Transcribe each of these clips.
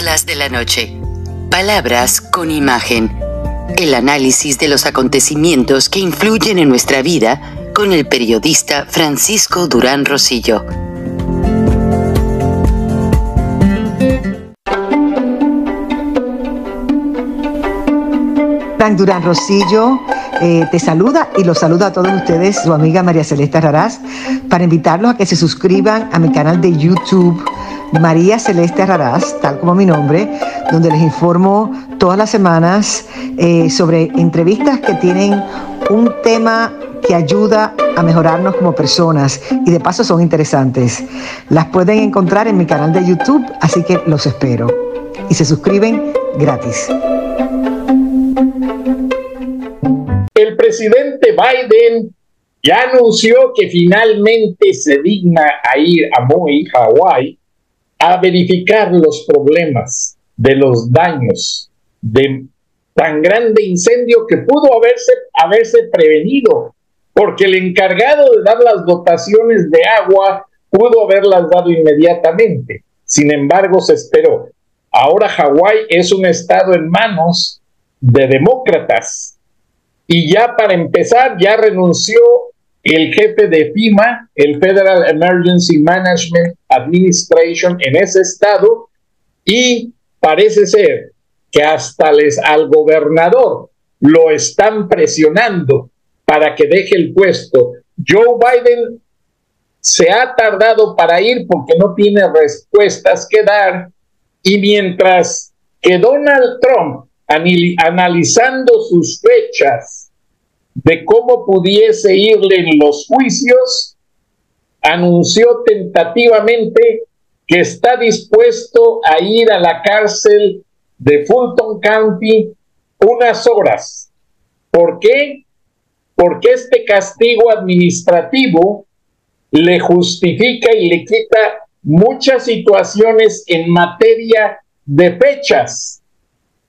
Perlas de la Noche. Palabras con imagen. El análisis de los acontecimientos que influyen en nuestra vida con el periodista Francisco Durán Rosillo. Frank Durán Rosillo te saluda y los saluda a todos ustedes, su amiga María Celeste Raraz, para invitarlos a que se suscriban a mi canal de YouTube, María Celeste Raraz, tal como mi nombre, donde les informo todas las semanas sobre entrevistas que tienen un tema que ayuda a mejorarnos como personas y de paso son interesantes. Las pueden encontrar en mi canal de YouTube, así que los espero. Y se suscriben gratis. El presidente Biden ya anunció que finalmente se digna a ir a Maui, Hawái, a verificar los problemas de los daños de tan grande incendio que pudo haberse prevenido, porque el encargado de dar las dotaciones de agua pudo haberlas dado inmediatamente. Sin embargo, se esperó. Ahora Hawái es un estado en manos de demócratas. Y ya para empezar, ya renunció el jefe de FEMA, el Federal Emergency Management Administration, en ese estado, y parece ser que hasta al gobernador lo están presionando para que deje el puesto. Joe Biden se ha tardado para ir porque no tiene respuestas que dar, y mientras que Donald Trump, analizando sus fechas de cómo pudiese irle en los juicios, anunció tentativamente que está dispuesto a ir a la cárcel de Fulton County unas horas. ¿Por qué? Porque este castigo administrativo le justifica y le quita muchas situaciones en materia de fechas,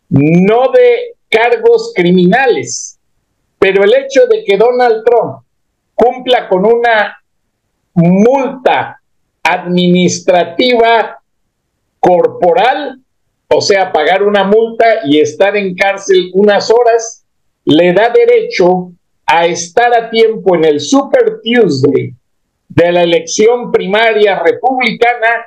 no de cargos criminales. Pero el hecho de que Donald Trump cumpla con una multa administrativa corporal, o sea, pagar una multa y estar en cárcel unas horas, le da derecho a estar a tiempo en el Super Tuesday de la elección primaria republicana,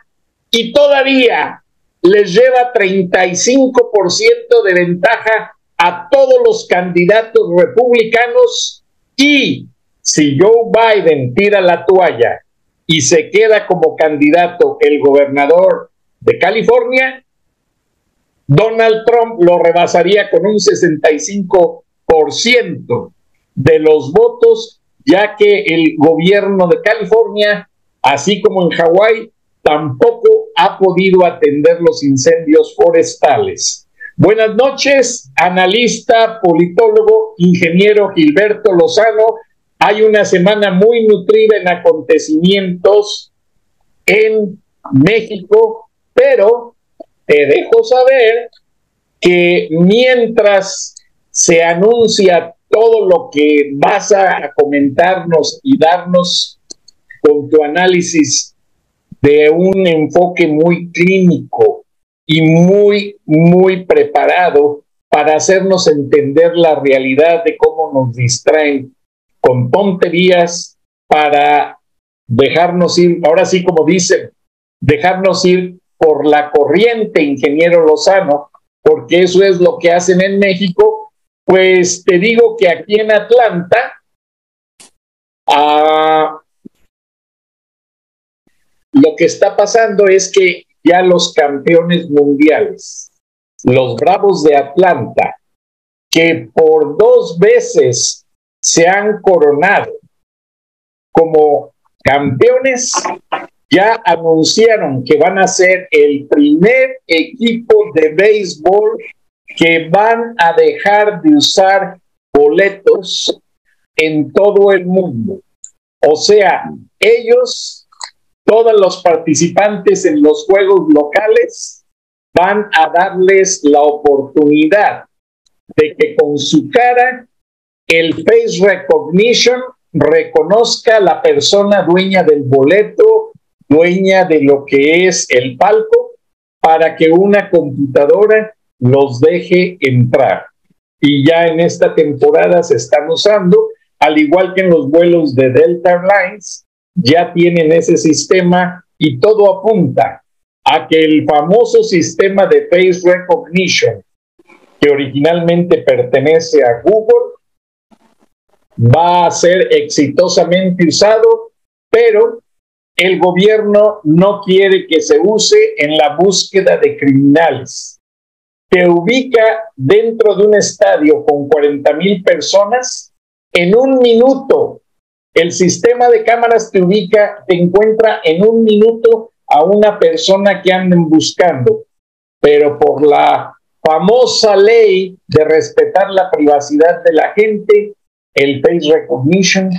y todavía les lleva 35% de ventaja a todos los candidatos republicanos. Y si Joe Biden tira la toalla y se queda como candidato el gobernador de California, Donald Trump lo rebasaría con un 65% de los votos, ya que el gobierno de California, así como en Hawái, tampoco ha podido atender los incendios forestales. Buenas noches, analista, politólogo, ingeniero Gilberto Lozano. Hay una semana muy nutrida en acontecimientos en México, pero te dejo saber que mientras se anuncia todo lo que vas a comentarnos y darnos con tu análisis de un enfoque muy clínico y muy preparado para hacernos entender la realidad de cómo nos distraen con tonterías para dejarnos ir, ahora sí como dicen, dejarnos ir por la corriente, ingeniero Lozano, porque eso es lo que hacen en México. Pues te digo que aquí en Atlanta, lo que está pasando es que ya los campeones mundiales, los Bravos de Atlanta, que por 2 veces se han coronado como campeones, ya anunciaron que van a ser el primer equipo de béisbol que van a dejar de usar boletos en todo el mundo. O sea, ellos, todos los participantes en los juegos locales, van a darles la oportunidad de que con su cara el face recognition reconozca a la persona dueña del boleto, dueña de lo que es el palco, para que una computadora los deje entrar. Y ya en esta temporada se están usando, al igual que en los vuelos de Delta Airlines, ya tienen ese sistema y todo apunta a que el famoso sistema de Face Recognition, que originalmente pertenece a Google, va a ser exitosamente usado, pero el gobierno no quiere que se use en la búsqueda de criminales. Te ubica dentro de un estadio con 40,000 personas en un minuto. El sistema de cámaras te encuentra en un minuto a una persona que anden buscando, pero por la famosa ley de respetar la privacidad de la gente, el face recognition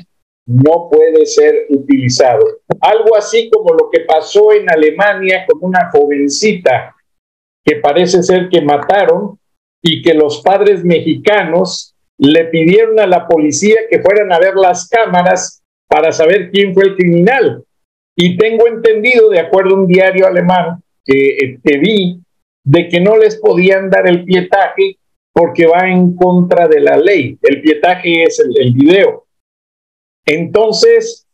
no puede ser utilizado. Algo así como lo que pasó en Alemania con una jovencita que parece ser que mataron y que los padres mexicanos le pidieron a la policía que fueran a ver las cámaras para saber quién fue el criminal. Y tengo entendido, de acuerdo a un diario alemán que vi, de que no les podían dar el pietaje porque va en contra de la ley. El pietaje es el video. Entonces,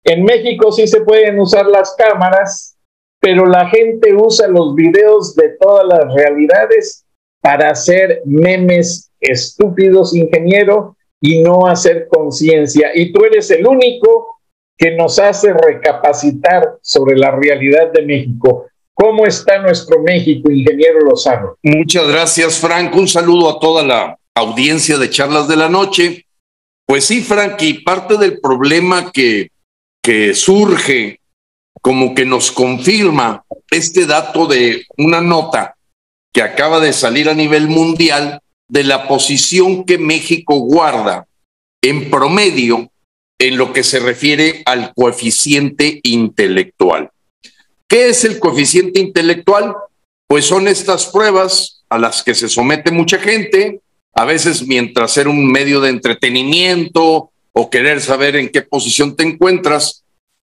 en México sí se pueden usar las cámaras, pero la gente usa los videos de todas las realidades para hacer memes estúpidos, ingeniero, y no hacer conciencia. Y tú eres el único que nos hace recapacitar sobre la realidad de México. ¿Cómo está nuestro México, ingeniero Lozano? Muchas gracias, Frank. Un saludo a toda la audiencia de Charlas de la Noche. Pues sí, Frank, y parte del problema que surge, como que nos confirma este dato de una nota que acaba de salir a nivel mundial de la posición que México guarda en promedio en lo que se refiere al coeficiente intelectual. ¿Qué es el coeficiente intelectual? Pues son estas pruebas a las que se somete mucha gente, a veces mientras ser un medio de entretenimiento o querer saber en qué posición te encuentras.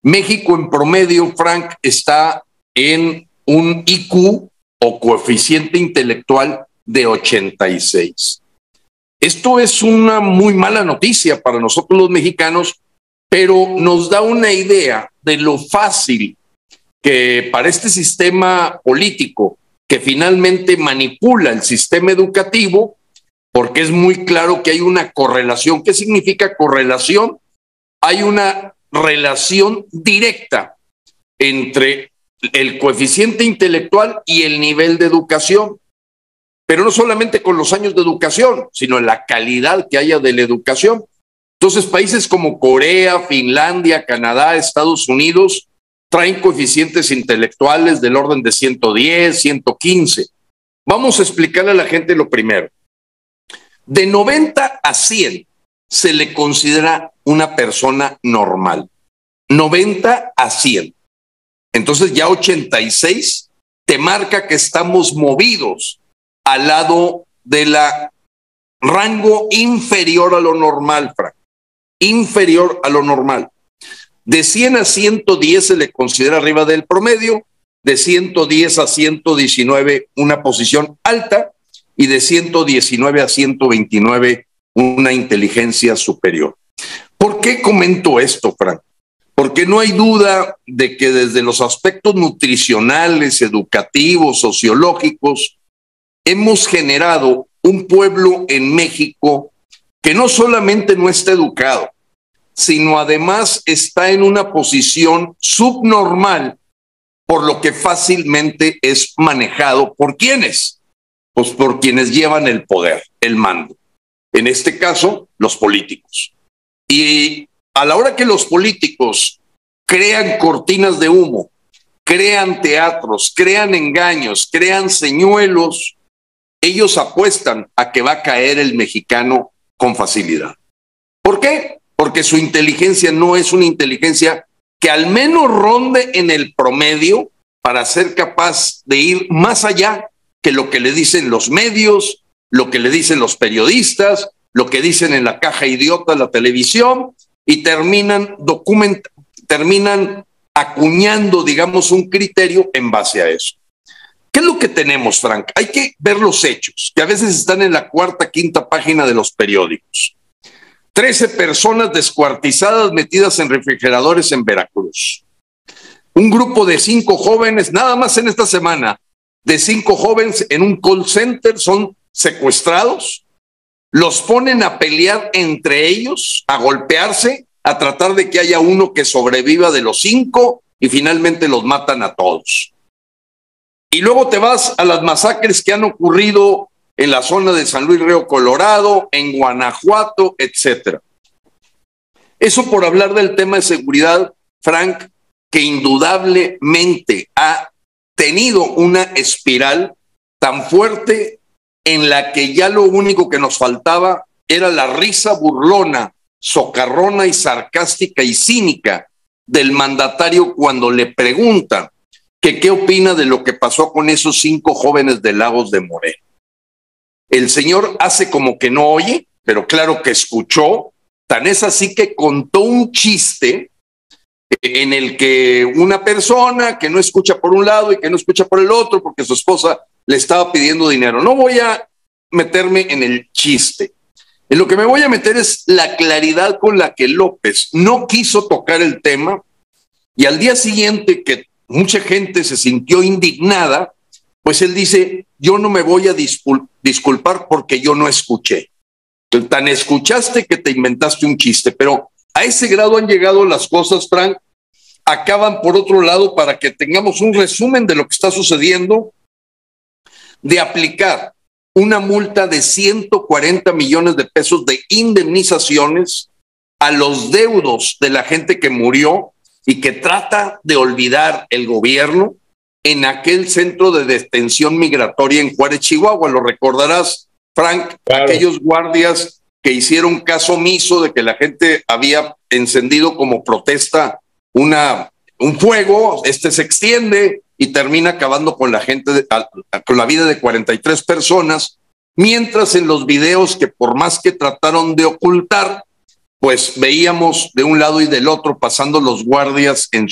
México en promedio, Frank, está en un IQ o coeficiente intelectual de 86. Esto es una muy mala noticia para nosotros los mexicanos, pero nos da una idea de lo fácil que para este sistema político que finalmente manipula el sistema educativo, porque es muy claro que hay una correlación. ¿Qué significa correlación? Hay una relación directa entre el coeficiente intelectual y el nivel de educación, pero no solamente con los años de educación, sino en la calidad que haya de la educación. Entonces, países como Corea, Finlandia, Canadá, Estados Unidos traen coeficientes intelectuales del orden de 110, 115. Vamos a explicarle a la gente lo primero. De 90 a 100 se le considera una persona normal. 90 a 100. Entonces ya 86 te marca que estamos movidos al lado de la rango inferior a lo normal, Frank. Inferior a lo normal. De 100 a 110 se le considera arriba del promedio, de 110 a 119 una posición alta y de 119 a 129 una inteligencia superior. ¿Por qué comento esto, Frank? Porque no hay duda de que desde los aspectos nutricionales, educativos, sociológicos, hemos generado un pueblo en México que no solamente no está educado, sino además está en una posición subnormal, por lo que fácilmente es manejado ¿por quiénes? Pues por quienes llevan el poder, el mando. En este caso, los políticos. Y a la hora que los políticos crean cortinas de humo, crean teatros, crean engaños, crean señuelos, ellos apuestan a que va a caer el mexicano con facilidad. ¿Por qué? Porque su inteligencia no es una inteligencia que al menos ronde en el promedio para ser capaz de ir más allá que lo que le dicen los medios, lo que le dicen los periodistas, lo que dicen en la caja idiota, la televisión, y terminan acuñando, digamos, un criterio en base a eso. ¿Qué es lo que tenemos, Frank? Hay que ver los hechos, que a veces están en la cuarta, quinta página de los periódicos. 13 personas descuartizadas metidas en refrigeradores en Veracruz. Un grupo de 5 jóvenes, nada más en esta semana, de 5 jóvenes en un call center son secuestrados, los ponen a pelear entre ellos, a golpearse, a tratar de que haya uno que sobreviva de los 5 y finalmente los matan a todos. Y luego te vas a las masacres que han ocurrido en la zona de San Luis Río Colorado, en Guanajuato, etcétera. Eso por hablar del tema de seguridad, Frank, que indudablemente ha tenido una espiral tan fuerte en la que ya lo único que nos faltaba era la risa burlona, socarrona y sarcástica y cínica del mandatario cuando le preguntan que qué opina de lo que pasó con esos 5 jóvenes de Lagos de Moreno. El señor hace como que no oye, pero claro que escuchó. Tan es así que contó un chiste en el que una persona que no escucha por un lado y que no escucha por el otro porque su esposa le estaba pidiendo dinero. No voy a meterme en el chiste. En lo que me voy a meter es la claridad con la que López no quiso tocar el tema y al día siguiente que mucha gente se sintió indignada, pues él dice, yo no me voy a disculpar porque yo no escuché. Tan escuchaste que te inventaste un chiste, pero a ese grado han llegado las cosas, Frank. Acaban por otro lado, para que tengamos un resumen de lo que está sucediendo, de aplicar una multa de 140 millones de pesos de indemnizaciones a los deudos de la gente que murió y que trata de olvidar el gobierno en aquel centro de detención migratoria en Juárez, Chihuahua. Lo recordarás, Frank, claro. Aquellos guardias que hicieron caso omiso de que la gente había encendido como protesta un fuego, se extiende y termina acabando con la gente, con la vida de 43 personas, mientras en los videos que por más que trataron de ocultar, pues veíamos de un lado y del otro pasando los guardias en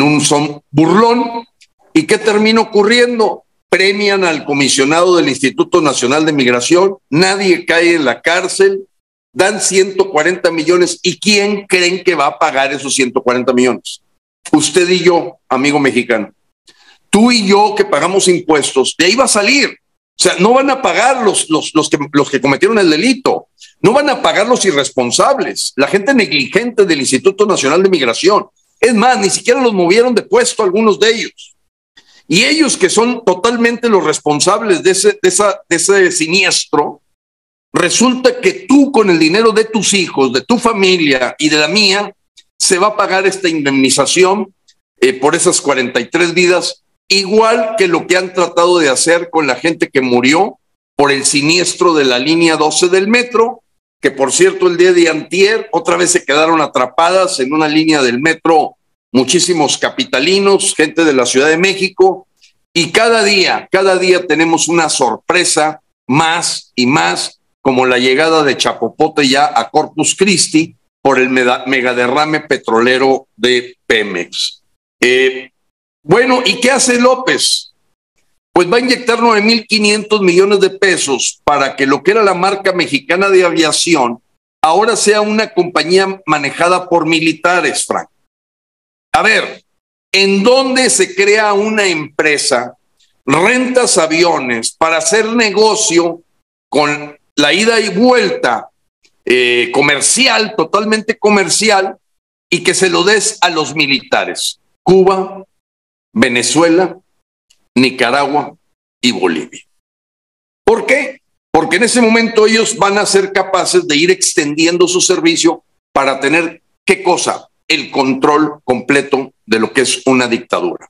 un son burlón. ¿Y qué termina ocurriendo? Premian al comisionado del Instituto Nacional de Migración, nadie cae en la cárcel, dan 140 millones. ¿Y quién creen que va a pagar esos 140 millones? Usted y yo, amigo mexicano. Tú y yo que pagamos impuestos, de ahí va a salir. O sea, no van a pagar los que cometieron el delito, no van a pagar los irresponsables, la gente negligente del Instituto Nacional de Migración. Es más, ni siquiera los movieron de puesto algunos de ellos. Y ellos que son totalmente los responsables de ese siniestro, resulta que tú con el dinero de tus hijos, de tu familia y de la mía, se va a pagar esta indemnización por esas 43 vidas, igual que lo que han tratado de hacer con la gente que murió por el siniestro de la línea 12 del metro, que por cierto el día de antier otra vez se quedaron atrapadas en una línea del metro muchísimos capitalinos, gente de la Ciudad de México, y cada día tenemos una sorpresa más y más, como la llegada de Chapopote ya a Corpus Christi por el megaderrame petrolero de Pemex. Bueno, ¿y qué hace López? Pues va a inyectar 9,500 millones de pesos para que lo que era la marca mexicana de aviación ahora sea una compañía manejada por militares, Frank. A ver, ¿en dónde se crea una empresa, rentas aviones para hacer negocio con la ida y vuelta comercial, totalmente comercial, y que se lo des a los militares? Cuba, Venezuela, Nicaragua y Bolivia. ¿Por qué? Porque en ese momento ellos van a ser capaces de ir extendiendo su servicio para tener, ¿qué cosa? El control completo de lo que es una dictadura.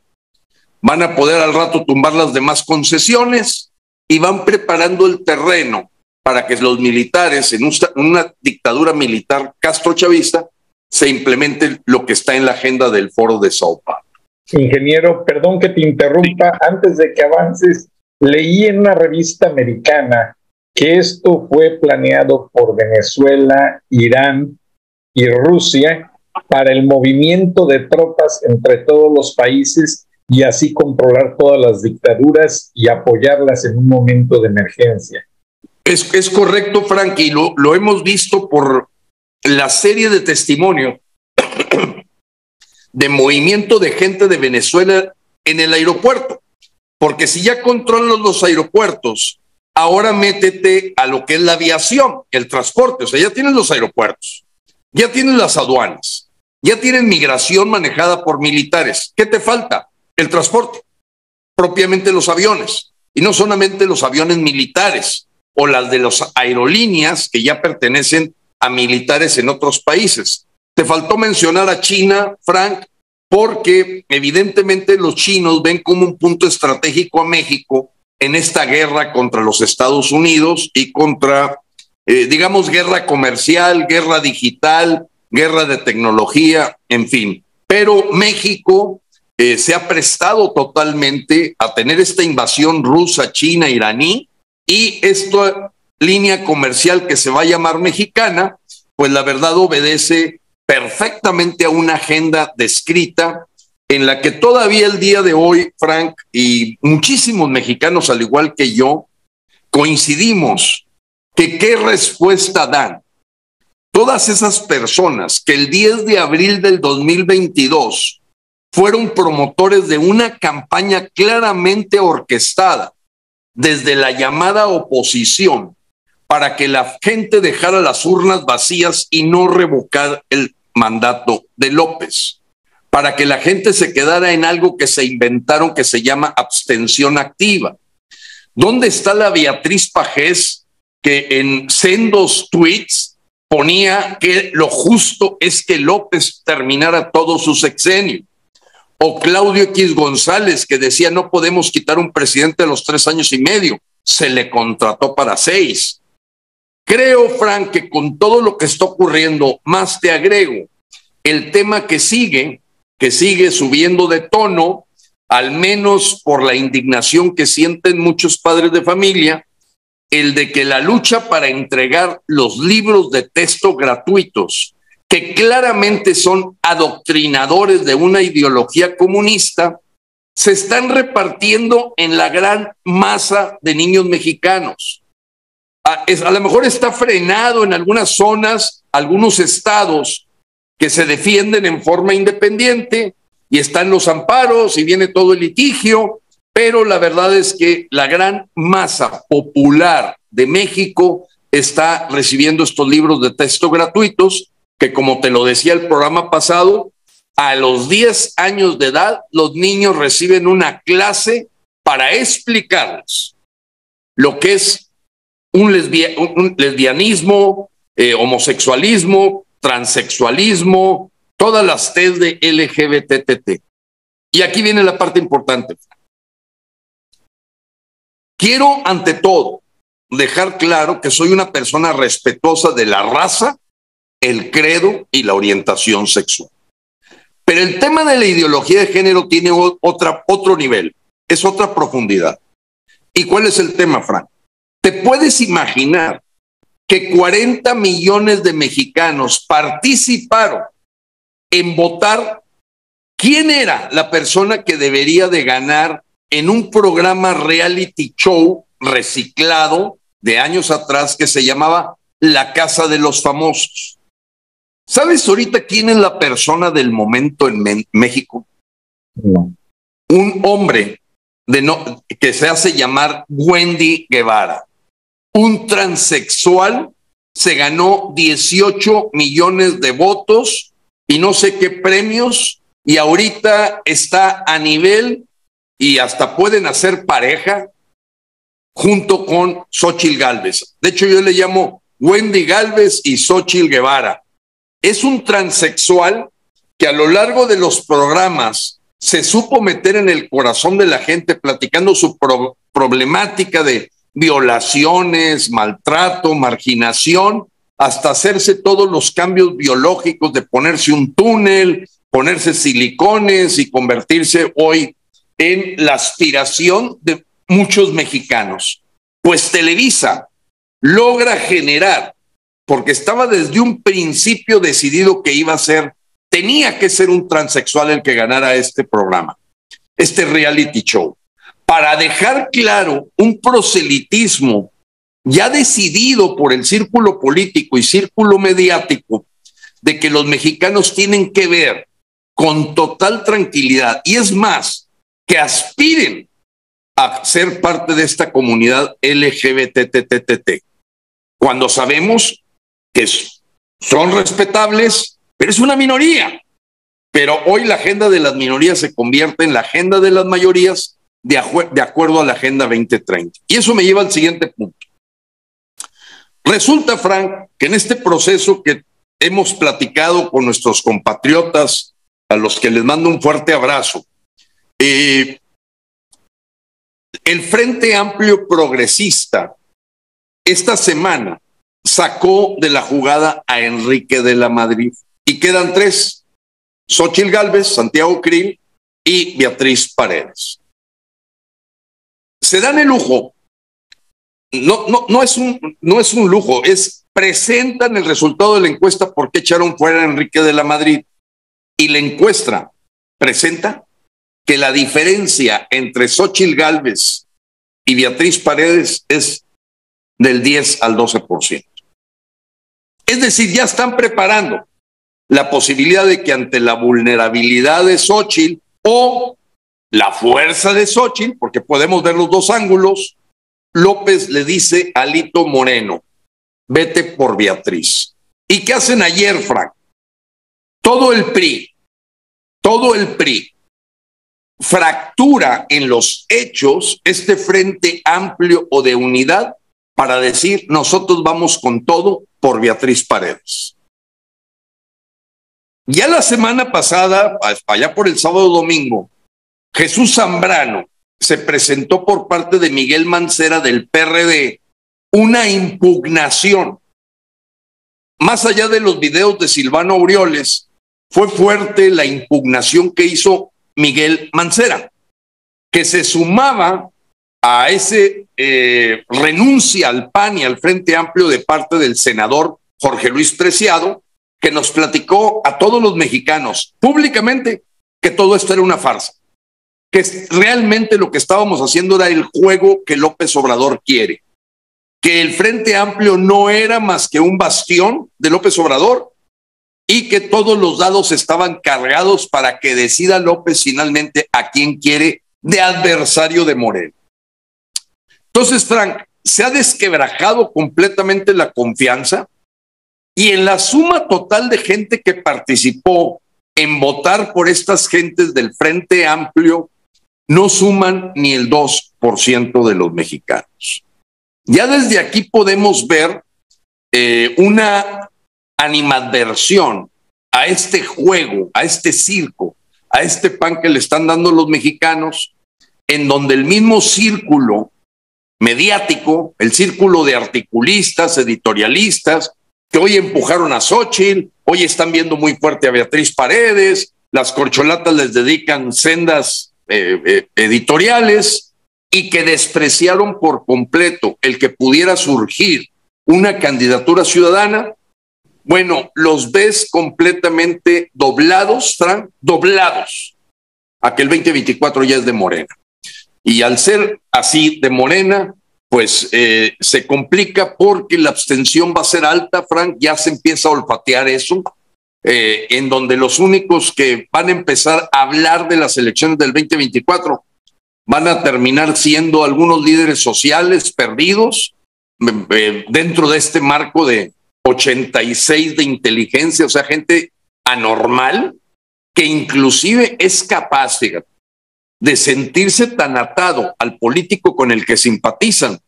Van a poder al rato tumbar las demás concesiones y van preparando el terreno para que los militares, en una dictadura militar castrochavista, se implemente lo que está en la agenda del Foro de Sao Paulo. Ingeniero, perdón que te interrumpa, sí. Antes de que avances, leí en una revista americana que esto fue planeado por Venezuela, Irán y Rusia para el movimiento de tropas entre todos los países y así controlar todas las dictaduras y apoyarlas en un momento de emergencia. Es correcto, Frank, y lo hemos visto por la serie de testimonios de movimiento de gente de Venezuela en el aeropuerto. Porque si ya controlan los aeropuertos, ahora métete a lo que es la aviación, el transporte. O sea, ya tienen los aeropuertos, ya tienen las aduanas, ya tienen migración manejada por militares. ¿Qué te falta? El transporte, propiamente los aviones. Y no solamente los aviones militares o las de las aerolíneas que ya pertenecen a militares en otros países. Te faltó mencionar a China, Frank, porque evidentemente los chinos ven como un punto estratégico a México en esta guerra contra los Estados Unidos y contra, digamos, guerra comercial, guerra digital, guerra de tecnología, en fin. Pero México se ha prestado totalmente a tener esta invasión rusa, china, iraní, y esta línea comercial que se va a llamar mexicana, pues la verdad obedece perfectamente a una agenda descrita en la que todavía el día de hoy, Frank, y muchísimos mexicanos, al igual que yo, coincidimos que qué respuesta dan todas esas personas que el 10 de abril del 2022 fueron promotores de una campaña claramente orquestada desde la llamada oposición para que la gente dejara las urnas vacías y no revocar el mandato de López, para que la gente se quedara en algo que se inventaron que se llama abstención activa. ¿Dónde está la Beatriz Pajés que en sendos tweets ponía que lo justo es que López terminara todo su sexenio? O Claudio X González que decía no podemos quitar un presidente a los 3 años y medio, se le contrató para 6. Creo, Frank, que con todo lo que está ocurriendo, más te agrego el tema que sigue subiendo de tono, al menos por la indignación que sienten muchos padres de familia, el de que la lucha para entregar los libros de texto gratuitos, que claramente son adoctrinadores de una ideología comunista, se están repartiendo en la gran masa de niños mexicanos. A lo mejor está frenado en algunas zonas, algunos estados que se defienden en forma independiente y están los amparos y viene todo el litigio, pero la verdad es que la gran masa popular de México está recibiendo estos libros de texto gratuitos que, como te lo decía el programa pasado, a los 10 años de edad los niños reciben una clase para explicarles lo que es un lesbianismo, homosexualismo, transexualismo, todas las T's de LGBTT. Y aquí viene la parte importante. Quiero, ante todo, dejar claro que soy una persona respetuosa de la raza, el credo y la orientación sexual. Pero el tema de la ideología de género tiene otro nivel, es otra profundidad. ¿Y cuál es el tema, Frank? ¿Te puedes imaginar que 40 millones de mexicanos participaron en votar quién era la persona que debería de ganar en un programa reality show reciclado de años atrás que se llamaba La Casa de los Famosos? ¿Sabes ahorita quién es la persona del momento en México? No. Un hombre que se hace llamar Wendy Guevara. Un transexual se ganó 18 millones de votos y no sé qué premios, y ahorita está a nivel y hasta pueden hacer pareja junto con Xóchitl Gálvez. De hecho, yo le llamo Wendy Gálvez y Xóchitl Guevara. Es un transexual que a lo largo de los programas se supo meter en el corazón de la gente platicando su problemática de violaciones, maltrato, marginación, hasta hacerse todos los cambios biológicos de ponerse un túnel, ponerse silicones y convertirse hoy en la aspiración de muchos mexicanos. Pues Televisa logra generar, porque estaba desde un principio decidido que iba a ser, tenía que ser un transexual el que ganara este programa. este reality show, para dejar claro un proselitismo ya decidido por el círculo político y círculo mediático de que los mexicanos tienen que ver con total tranquilidad, y es más, que aspiren a ser parte de esta comunidad LGBTTTT, cuando sabemos que son respetables, pero es una minoría. Pero hoy la agenda de las minorías se convierte en la agenda de las mayorías de acuerdo a la Agenda 2030. Y eso me lleva al siguiente punto. Resulta, Frank, que en este proceso que hemos platicado con nuestros compatriotas, a los que les mando un fuerte abrazo, el Frente Amplio Progresista esta semana sacó de la jugada a Enrique de la Madrid y quedan tres: Xóchitl Gálvez, Santiago Krill y Beatriz Paredes. Se dan el lujo, no es un lujo, presentan el resultado de la encuesta por qué echaron fuera a Enrique de la Madrid, y la encuesta presenta que la diferencia entre Xóchitl Gálvez y Beatriz Paredes es del 10 al 12%. Es decir, ya están preparando la posibilidad de que ante la vulnerabilidad de Xóchitl o la fuerza de Xóchitl, porque podemos ver los dos ángulos, López le dice a Alito Moreno: vete por Beatriz. ¿Y qué hacen ayer, Frank? Todo el PRI fractura en los hechos este Frente Amplio o de unidad para decir: nosotros vamos con todo por Beatriz Paredes. Ya la semana pasada, allá por el sábado domingo, Jesús Zambrano se presentó por parte de Miguel Mancera del PRD una impugnación. Más allá de los videos de Silvano Aureoles, fue fuerte la impugnación que hizo Miguel Mancera, que se sumaba a ese renuncia al PAN y al Frente Amplio de parte del senador Jorge Luis Preciado, que nos platicó a todos los mexicanos públicamente que todo esto era una farsa, que realmente lo que estábamos haciendo era el juego que López Obrador quiere, que el Frente Amplio no era más que un bastión de López Obrador y que todos los dados estaban cargados para que decida López finalmente a quién quiere de adversario de Moreno. Entonces, Frank, se ha desquebrajado completamente la confianza, y en la suma total de gente que participó en votar por estas gentes del Frente Amplio, no suman ni el 2% de los mexicanos. Ya desde aquí podemos ver una animadversión a este juego, a este circo, a este pan que le están dando los mexicanos, en donde el mismo círculo mediático, el círculo de articulistas, editorialistas, que hoy empujaron a Xóchitl, hoy están viendo muy fuerte a Beatriz Paredes, las corcholatas les dedican sendas editoriales, y que despreciaron por completo el que pudiera surgir una candidatura ciudadana. Bueno, los ves completamente doblados, Frank, doblados a que el 2024 ya es de Morena. Y al ser así de Morena, pues se complica porque la abstención va a ser alta, Frank, ya se empieza a olfatear eso, en donde los únicos que van a empezar a hablar de las elecciones del 2024 van a terminar siendo algunos líderes sociales perdidos dentro de este marco de 86 de inteligencia, o sea, gente anormal que inclusive es capaz, fíjate, de sentirse tan atado al político con el que simpatizan,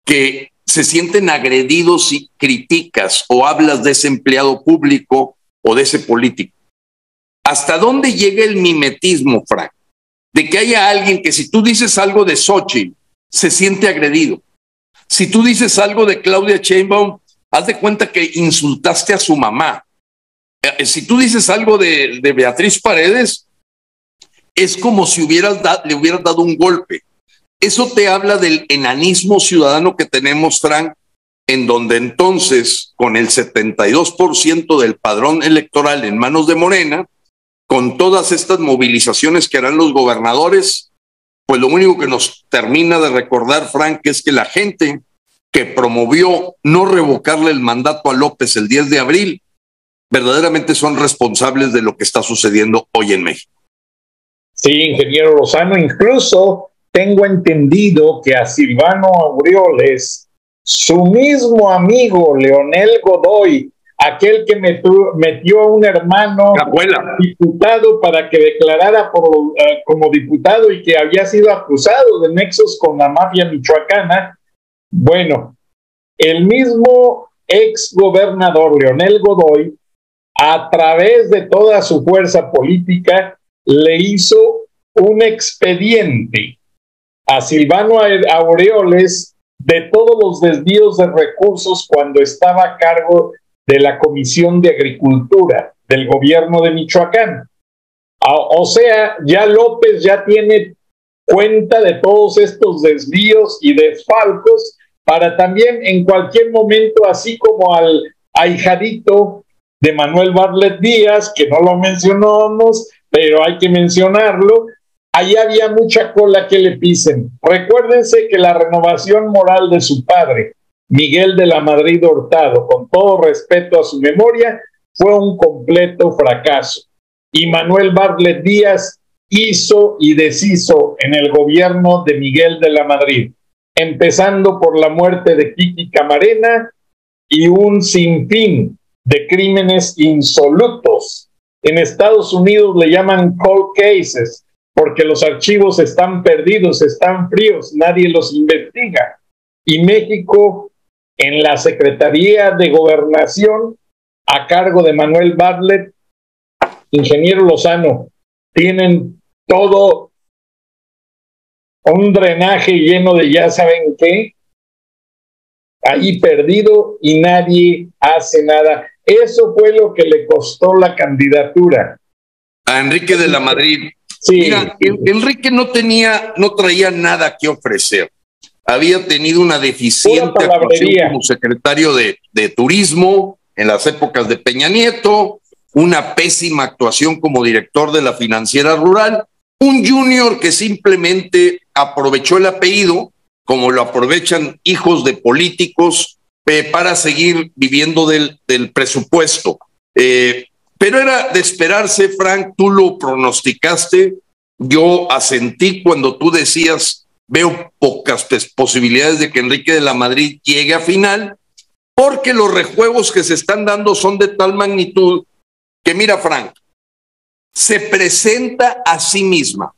que se sienten agredidos si criticas o hablas de ese empleado público o de ese político. ¿Hasta dónde llega el mimetismo, Frank? De que haya alguien que si tú dices algo de Xóchitl, se siente agredido. Si tú dices algo de Claudia Sheinbaum, haz de cuenta que insultaste a su mamá. Si tú dices algo de Beatriz Paredes, es como si le hubieras dado un golpe. Eso te habla del enanismo ciudadano que tenemos, Frank, en donde entonces, con el 72% del padrón electoral en manos de Morena, con todas estas movilizaciones que harán los gobernadores, pues lo único que nos termina de recordar, Frank, es que la gente que promovió no revocarle el mandato a López el 10 de abril, verdaderamente son responsables de lo que está sucediendo hoy en México. Sí, ingeniero Lozano, incluso tengo entendido que a Silvano Aureoles, su mismo amigo Leonel Godoy, aquel que metió a un hermano diputado para que declarara como diputado y que había sido acusado de nexos con la mafia michoacana, bueno, el mismo ex gobernador Leonel Godoy, a través de toda su fuerza política, le hizo un expediente a Silvano Aureoles de todos los desvíos de recursos cuando estaba a cargo de la Comisión de Agricultura del gobierno de Michoacán. O sea, ya López ya tiene cuenta de todos estos desvíos y desfalcos para también en cualquier momento, así como al ahijadito de Manuel Bartlett Díaz, que no lo mencionamos, pero hay que mencionarlo, ahí había mucha cola que le pisen. Recuérdense que la renovación moral de su padre, Miguel de la Madrid Hurtado, con todo respeto a su memoria, fue un completo fracaso. Y Manuel Bartlett Díaz hizo y deshizo en el gobierno de Miguel de la Madrid, empezando por la muerte de Kiki Camarena y un sinfín de crímenes insolutos. En Estados Unidos le llaman cold cases, porque los archivos están perdidos, están fríos, nadie los investiga. Y México, en la Secretaría de Gobernación, a cargo de Manuel Bartlett, ingeniero Lozano, tienen todo un drenaje lleno de ya saben qué, ahí perdido y nadie hace nada. Eso fue lo que le costó la candidatura a Enrique de la Madrid. Sí. Mira, Enrique no traía nada que ofrecer. Había tenido una deficiente actuación como secretario de Turismo en las épocas de Peña Nieto, una pésima actuación como director de la Financiera Rural, un junior que simplemente aprovechó el apellido, como lo aprovechan hijos de políticos, para seguir viviendo del presupuesto. Pero era de esperarse, Frank, tú lo pronosticaste, yo asentí cuando tú decías, veo pocas posibilidades de que Enrique de la Madrid llegue a final, porque los rejuegos que se están dando son de tal magnitud que, mira, Frank, se presenta a sí misma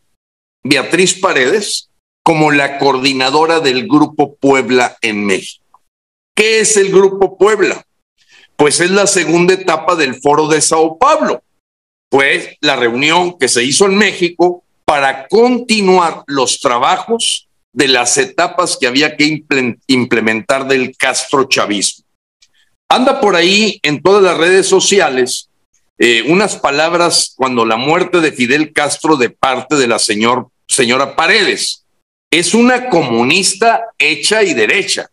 Beatriz Paredes como la coordinadora del Grupo Puebla en México. ¿Qué es el Grupo Puebla? Pues es la segunda etapa del Foro de Sao Paulo. Pues la reunión que se hizo en México para continuar los trabajos de las etapas que había que implementar del castrochavismo. Anda por ahí en todas las redes sociales unas palabras cuando la muerte de Fidel Castro de parte de la señora Paredes. Es una comunista hecha y derecha,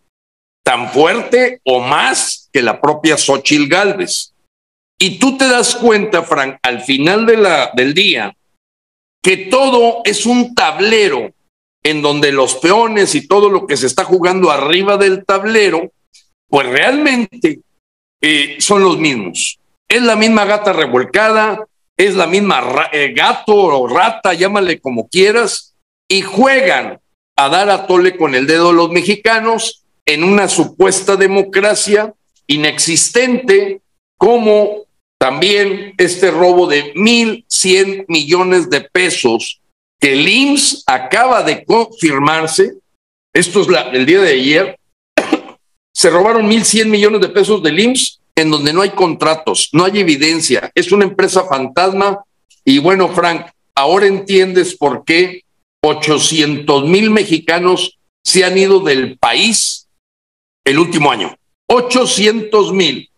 tan fuerte o más que la propia Xóchitl Gálvez. Y tú te das cuenta, Frank, al final del día, que todo es un tablero en donde los peones y todo lo que se está jugando arriba del tablero, pues realmente son los mismos. Es la misma gata revolcada, es la misma gato o rata, llámale como quieras, y juegan a dar a tole con el dedo a los mexicanos en una supuesta democracia inexistente, como también este robo de 1,100 millones de pesos que el IMSS acaba de confirmarse. Esto es el día de ayer. Se robaron 1,100 millones de pesos del IMSS en donde no hay contratos, no hay evidencia. Es una empresa fantasma. Y bueno, Frank, ahora entiendes por qué 800,000 mexicanos se han ido del país el último año. 800,000.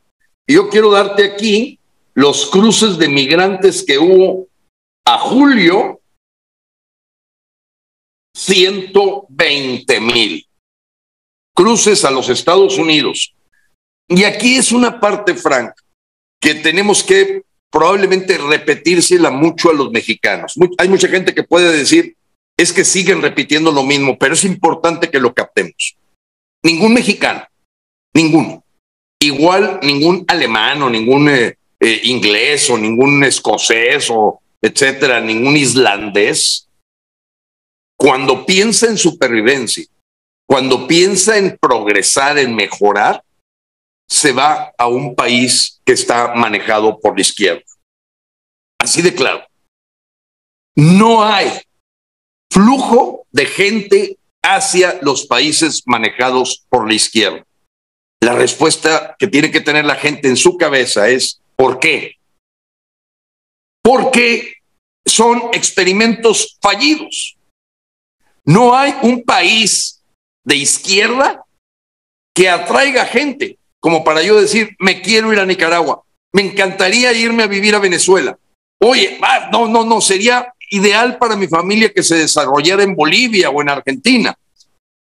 Y yo quiero darte aquí los cruces de migrantes que hubo a julio, 120,000 cruces a los Estados Unidos. Y aquí es una parte, Frank, que tenemos que probablemente repetírsela mucho a los mexicanos. Hay mucha gente que puede decir, es que siguen repitiendo lo mismo, pero es importante que lo captemos. Ningún mexicano, ninguno, igual ningún alemán o ningún inglés o ningún escocés o etcétera, ningún islandés, cuando piensa en supervivencia, cuando piensa en progresar, en mejorar, se va a un país que está manejado por la izquierda. Así de claro. No hay flujo de gente hacia los países manejados por la izquierda. La respuesta que tiene que tener la gente en su cabeza es ¿por qué? Porque son experimentos fallidos. No hay un país de izquierda que atraiga gente como para yo decir, me quiero ir a Nicaragua, me encantaría irme a vivir a Venezuela. Oye, no, sería ideal para mi familia que se desarrollara en Bolivia o en Argentina.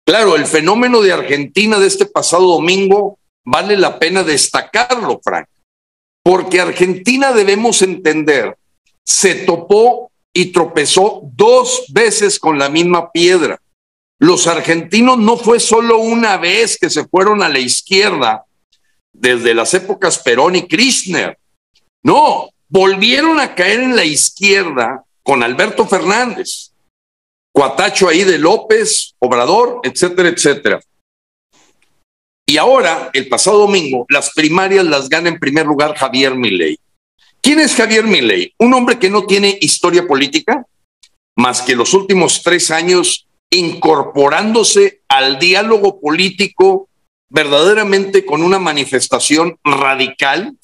Claro, el fenómeno de Argentina de este pasado domingo vale la pena destacarlo, Frank, porque Argentina, debemos entender, se topó y tropezó 2 veces con la misma piedra. Los argentinos no fue solo una vez que se fueron a la izquierda desde las épocas Perón y Kirchner. No, volvieron a caer en la izquierda con Alberto Fernández, cuatacho ahí de López, Obrador, etcétera, etcétera. Y ahora, el pasado domingo, las primarias las gana en primer lugar Javier Milei. ¿Quién es Javier Milei? Un hombre que no tiene historia política, más que los últimos 3 años incorporándose al diálogo político verdaderamente con una manifestación radical,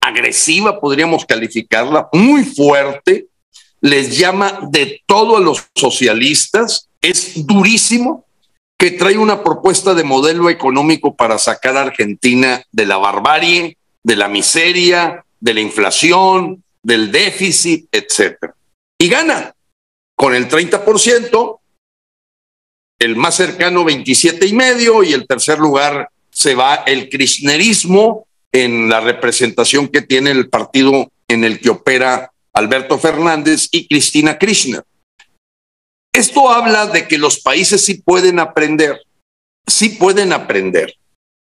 agresiva, podríamos calificarla, muy fuerte, les llama de todo a los socialistas, es durísimo, que trae una propuesta de modelo económico para sacar a Argentina de la barbarie, de la miseria, de la inflación, del déficit, etcétera. Y gana con el 30%, el más cercano 27,5%, y el tercer lugar se va el kirchnerismo en la representación que tiene el partido en el que opera Alberto Fernández y Cristina Kirchner. Esto habla de que los países sí pueden aprender.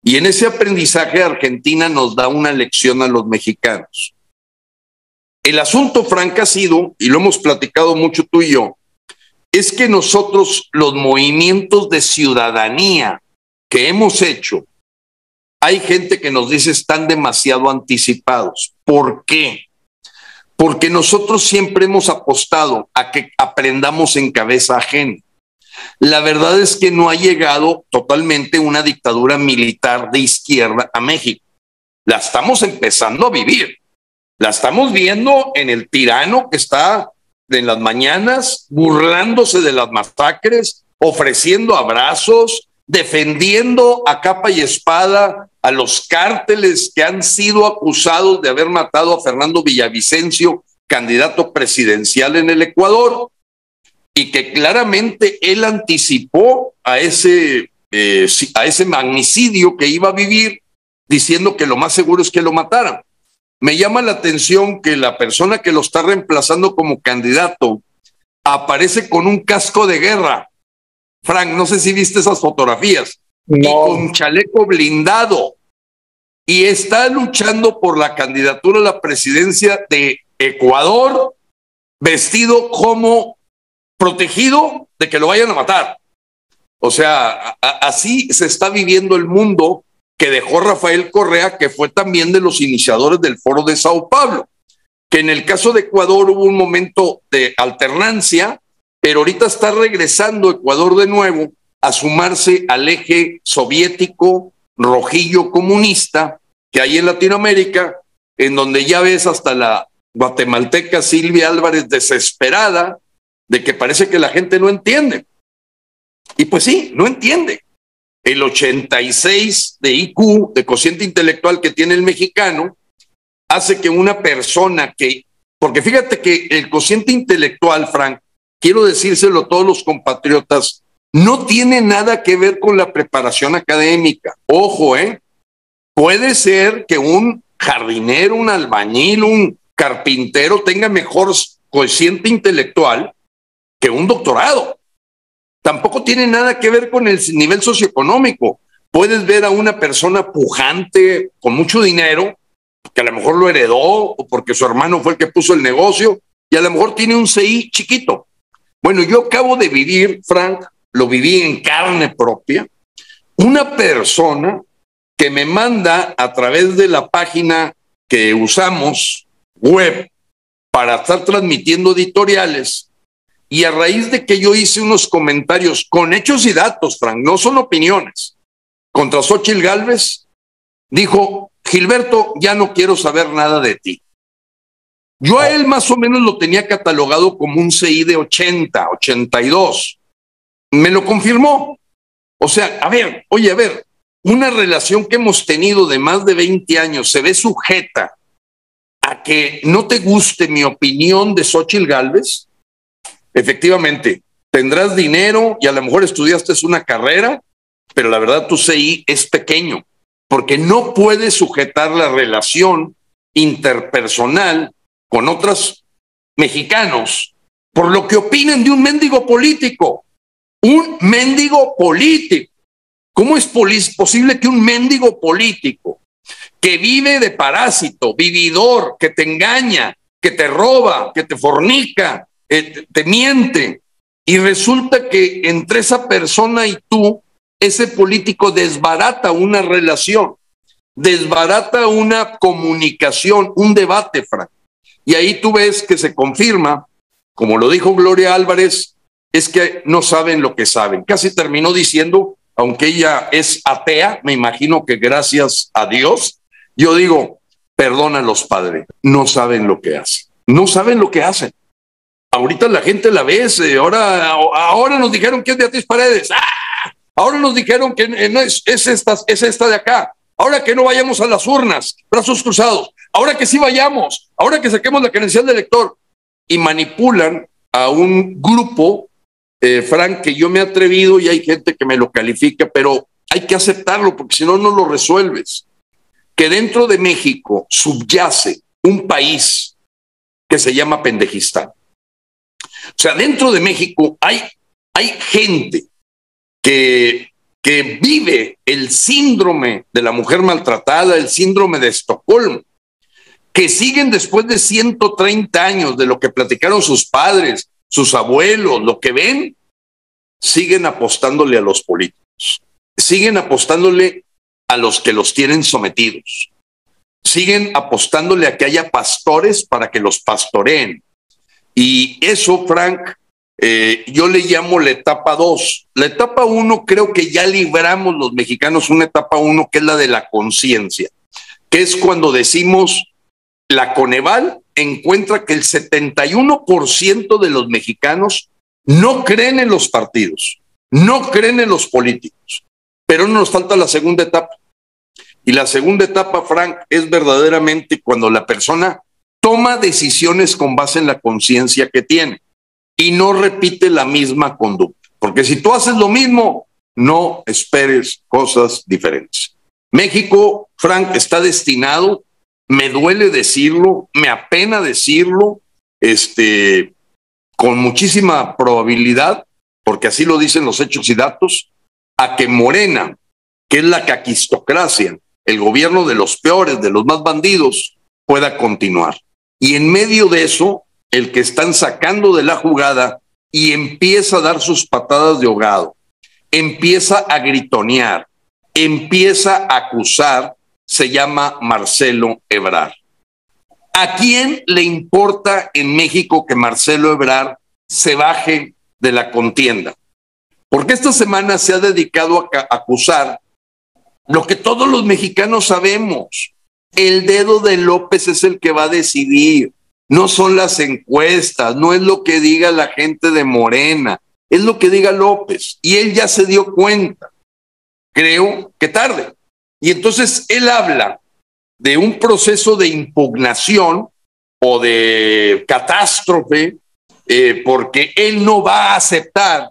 Y en ese aprendizaje Argentina nos da una lección a los mexicanos. El asunto, Frank, ha sido, y lo hemos platicado mucho tú y yo, es que nosotros los movimientos de ciudadanía que hemos hecho, hay gente que nos dice están demasiado anticipados. ¿Por qué? Porque nosotros siempre hemos apostado a que aprendamos en cabeza ajena. La verdad es que no ha llegado totalmente una dictadura militar de izquierda a México. La estamos empezando a vivir. La estamos viendo en el tirano que está en las mañanas burlándose de las masacres, ofreciendo abrazos, defendiendo a capa y espada a los cárteles que han sido acusados de haber matado a Fernando Villavicencio, candidato presidencial en el Ecuador, y que claramente él anticipó a ese magnicidio que iba a vivir, diciendo que lo más seguro es que lo mataran. Me llama la atención que la persona que lo está reemplazando como candidato aparece con un casco de guerra. Frank, no sé si viste esas fotografías. No. Y con chaleco blindado. Y está luchando por la candidatura a la presidencia de Ecuador, vestido como protegido de que lo vayan a matar. O sea, así se está viviendo el mundo que dejó Rafael Correa, que fue también de los iniciadores del Foro de Sao Paulo, que en el caso de Ecuador hubo un momento de alternancia, pero ahorita está regresando Ecuador de nuevo a sumarse al eje soviético, rojillo comunista, que hay en Latinoamérica, en donde ya ves hasta la guatemalteca Silvia Álvarez desesperada de que parece que la gente no entiende. Y pues sí, no entiende. El 86 de IQ, de cociente intelectual que tiene el mexicano, hace que una persona que, porque fíjate que el cociente intelectual, Frank, quiero decírselo a todos los compatriotas, no tiene nada que ver con la preparación académica. Ojo, puede ser que un jardinero, un albañil, un carpintero tenga mejor cociente intelectual que un doctorado. Tampoco tiene nada que ver con el nivel socioeconómico. Puedes ver a una persona pujante, con mucho dinero, que a lo mejor lo heredó o porque su hermano fue el que puso el negocio, y a lo mejor tiene un CI chiquito. Bueno, yo acabo de vivir, Frank, lo viví en carne propia, una persona que me manda a través de la página que usamos, web, para estar transmitiendo editoriales, y a raíz de que yo hice unos comentarios con hechos y datos, Frank, no son opiniones, contra Xóchitl Gálvez, dijo: Gilberto, ya no quiero saber nada de ti. Yo a él más o menos lo tenía catalogado como un CI de 80, 82. Me lo confirmó. O sea, a ver, una relación que hemos tenido de más de 20 años se ve sujeta a que no te guste mi opinión de Xóchitl Gálvez. Efectivamente, tendrás dinero y a lo mejor estudiaste una carrera, pero la verdad tu CI es pequeño, porque no puedes sujetar la relación interpersonal con otros mexicanos por lo que opinen de un mendigo político. Un mendigo político. ¿Cómo es posible que un mendigo político que vive de parásito, vividor, que te engaña, que te roba, que te fornica, te miente, y resulta que entre esa persona y tú, ese político desbarata una relación, desbarata una comunicación, un debate, Frank? Y ahí tú ves que se confirma, como lo dijo Gloria Álvarez, es que no saben lo que saben. Casi terminó diciendo, aunque ella es atea, me imagino que gracias a Dios, yo digo, perdónalos, padre, no saben lo que hacen. No saben lo que hacen. Ahorita la gente la ve, ahora nos dijeron que es Beatriz Paredes, ahora nos dijeron que no es esta de acá, ahora que no vayamos a las urnas, brazos cruzados, ahora que sí vayamos, ahora que saquemos la credencial de elector, y manipulan a un grupo, Frank, que yo me he atrevido, y hay gente que me lo califica, pero hay que aceptarlo porque si no, no lo resuelves, que dentro de México subyace un país que se llama Pendejistán. O sea, dentro de México hay gente que vive el síndrome de la mujer maltratada, el síndrome de Estocolmo, que siguen después de 130 años de lo que platicaron sus padres, sus abuelos, lo que ven, siguen apostándole a los políticos, siguen apostándole a los que los tienen sometidos, siguen apostándole a que haya pastores para que los pastoreen. Y eso, Frank, yo le llamo la etapa 2. La etapa 1 creo que ya libramos los mexicanos una etapa 1 que es la de la conciencia, que es cuando decimos, la Coneval encuentra que el 71% de los mexicanos no creen en los partidos, no creen en los políticos, pero no nos falta la segunda etapa. Y la segunda etapa, Frank, es verdaderamente cuando la persona toma decisiones con base en la conciencia que tiene y no repite la misma conducta. Porque si tú haces lo mismo, no esperes cosas diferentes. México, Frank, está destinado, me duele decirlo, me apena decirlo, con muchísima probabilidad, porque así lo dicen los hechos y datos, a que Morena, que es la caquistocracia, el gobierno de los peores, de los más bandidos, pueda continuar. Y en medio de eso, el que están sacando de la jugada y empieza a dar sus patadas de ahogado, empieza a gritonear, empieza a acusar, se llama Marcelo Ebrard. ¿A quién le importa en México que Marcelo Ebrard se baje de la contienda? Porque esta semana se ha dedicado a acusar lo que todos los mexicanos sabemos. El dedo de López es el que va a decidir. No son las encuestas, no es lo que diga la gente de Morena, es lo que diga López. Y él ya se dio cuenta, creo que tarde. Y entonces él habla de un proceso de impugnación o de catástrofe, porque él no va a aceptar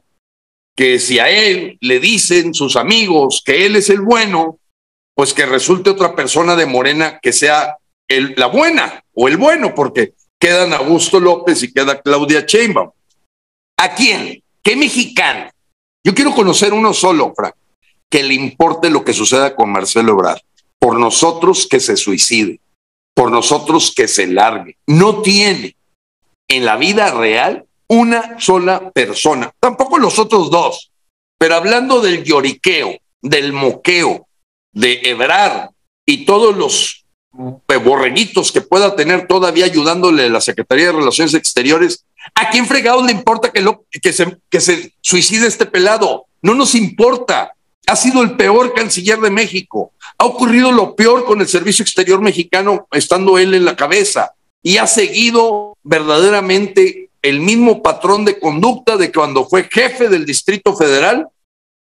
que si a él le dicen sus amigos que él es el bueno, pues que resulte otra persona de Morena que sea la buena o el bueno, porque quedan Augusto López y queda Claudia Sheinbaum. ¿A quién? ¿Qué mexicano? Yo quiero conocer uno solo, Frank, que le importe lo que suceda con Marcelo Ebrard. Por nosotros que se suicide, por nosotros que se largue. No tiene en la vida real una sola persona, tampoco los otros dos, pero hablando del lloriqueo, del moqueo, de Ebrard y todos los borreguitos que pueda tener todavía ayudándole a la Secretaría de Relaciones Exteriores, ¿a quién fregados le importa que se suicide este pelado? No nos importa. Ha sido el peor canciller de México. Ha ocurrido lo peor con el Servicio Exterior mexicano estando él en la cabeza y ha seguido verdaderamente el mismo patrón de conducta de cuando fue jefe del Distrito Federal,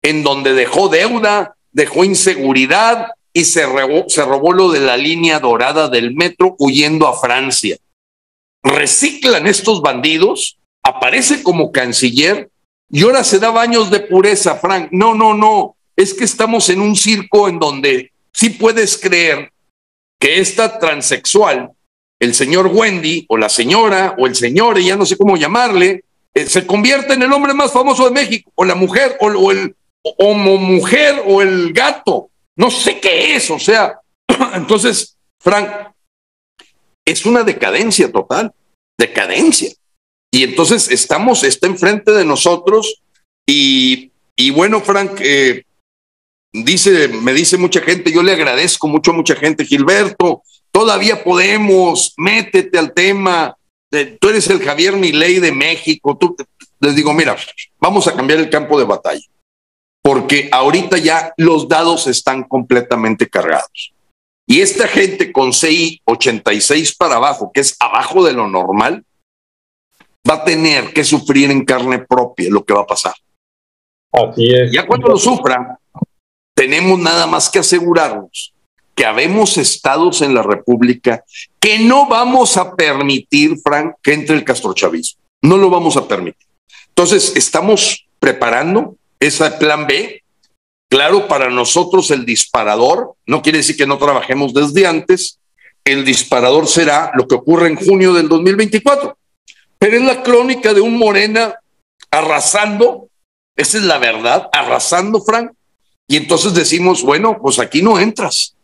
en donde dejó deuda, dejó inseguridad y se robó lo de la línea dorada del metro huyendo a Francia. Reciclan estos bandidos, aparece como canciller y ahora se da baños de pureza, Frank. No. Es que estamos en un circo en donde sí puedes creer que esta transexual, el señor Wendy, o la señora, o el señor, ya no sé cómo llamarle, se convierte en el hombre más famoso de México, o la mujer, o el mujer, o el gato. No sé qué es, o sea. Entonces, Frank, es una decadencia total, decadencia. Y entonces está enfrente de nosotros y bueno, Frank, me dice mucha gente, yo le agradezco mucho a mucha gente, Gilberto, todavía podemos, métete al tema, tú eres el Javier Milei de México, les digo, mira, vamos a cambiar el campo de batalla, porque ahorita ya los dados están completamente cargados. Y esta gente con CI 86 para abajo, que es abajo de lo normal, va a tener que sufrir en carne propia lo que va a pasar. Así es. Ya cuando lo sufra, tenemos nada más que asegurarnos que habemos estados en la República que no vamos a permitir, Frank, que entre el castrochavismo. No lo vamos a permitir. Entonces, estamos preparando ese plan B. Claro, para nosotros el disparador, no quiere decir que no trabajemos desde antes, el disparador será lo que ocurre en junio del 2024. Pero es la crónica de un Morena arrasando, esa es la verdad, arrasando, Frank. Y entonces decimos, bueno, pues aquí no entras,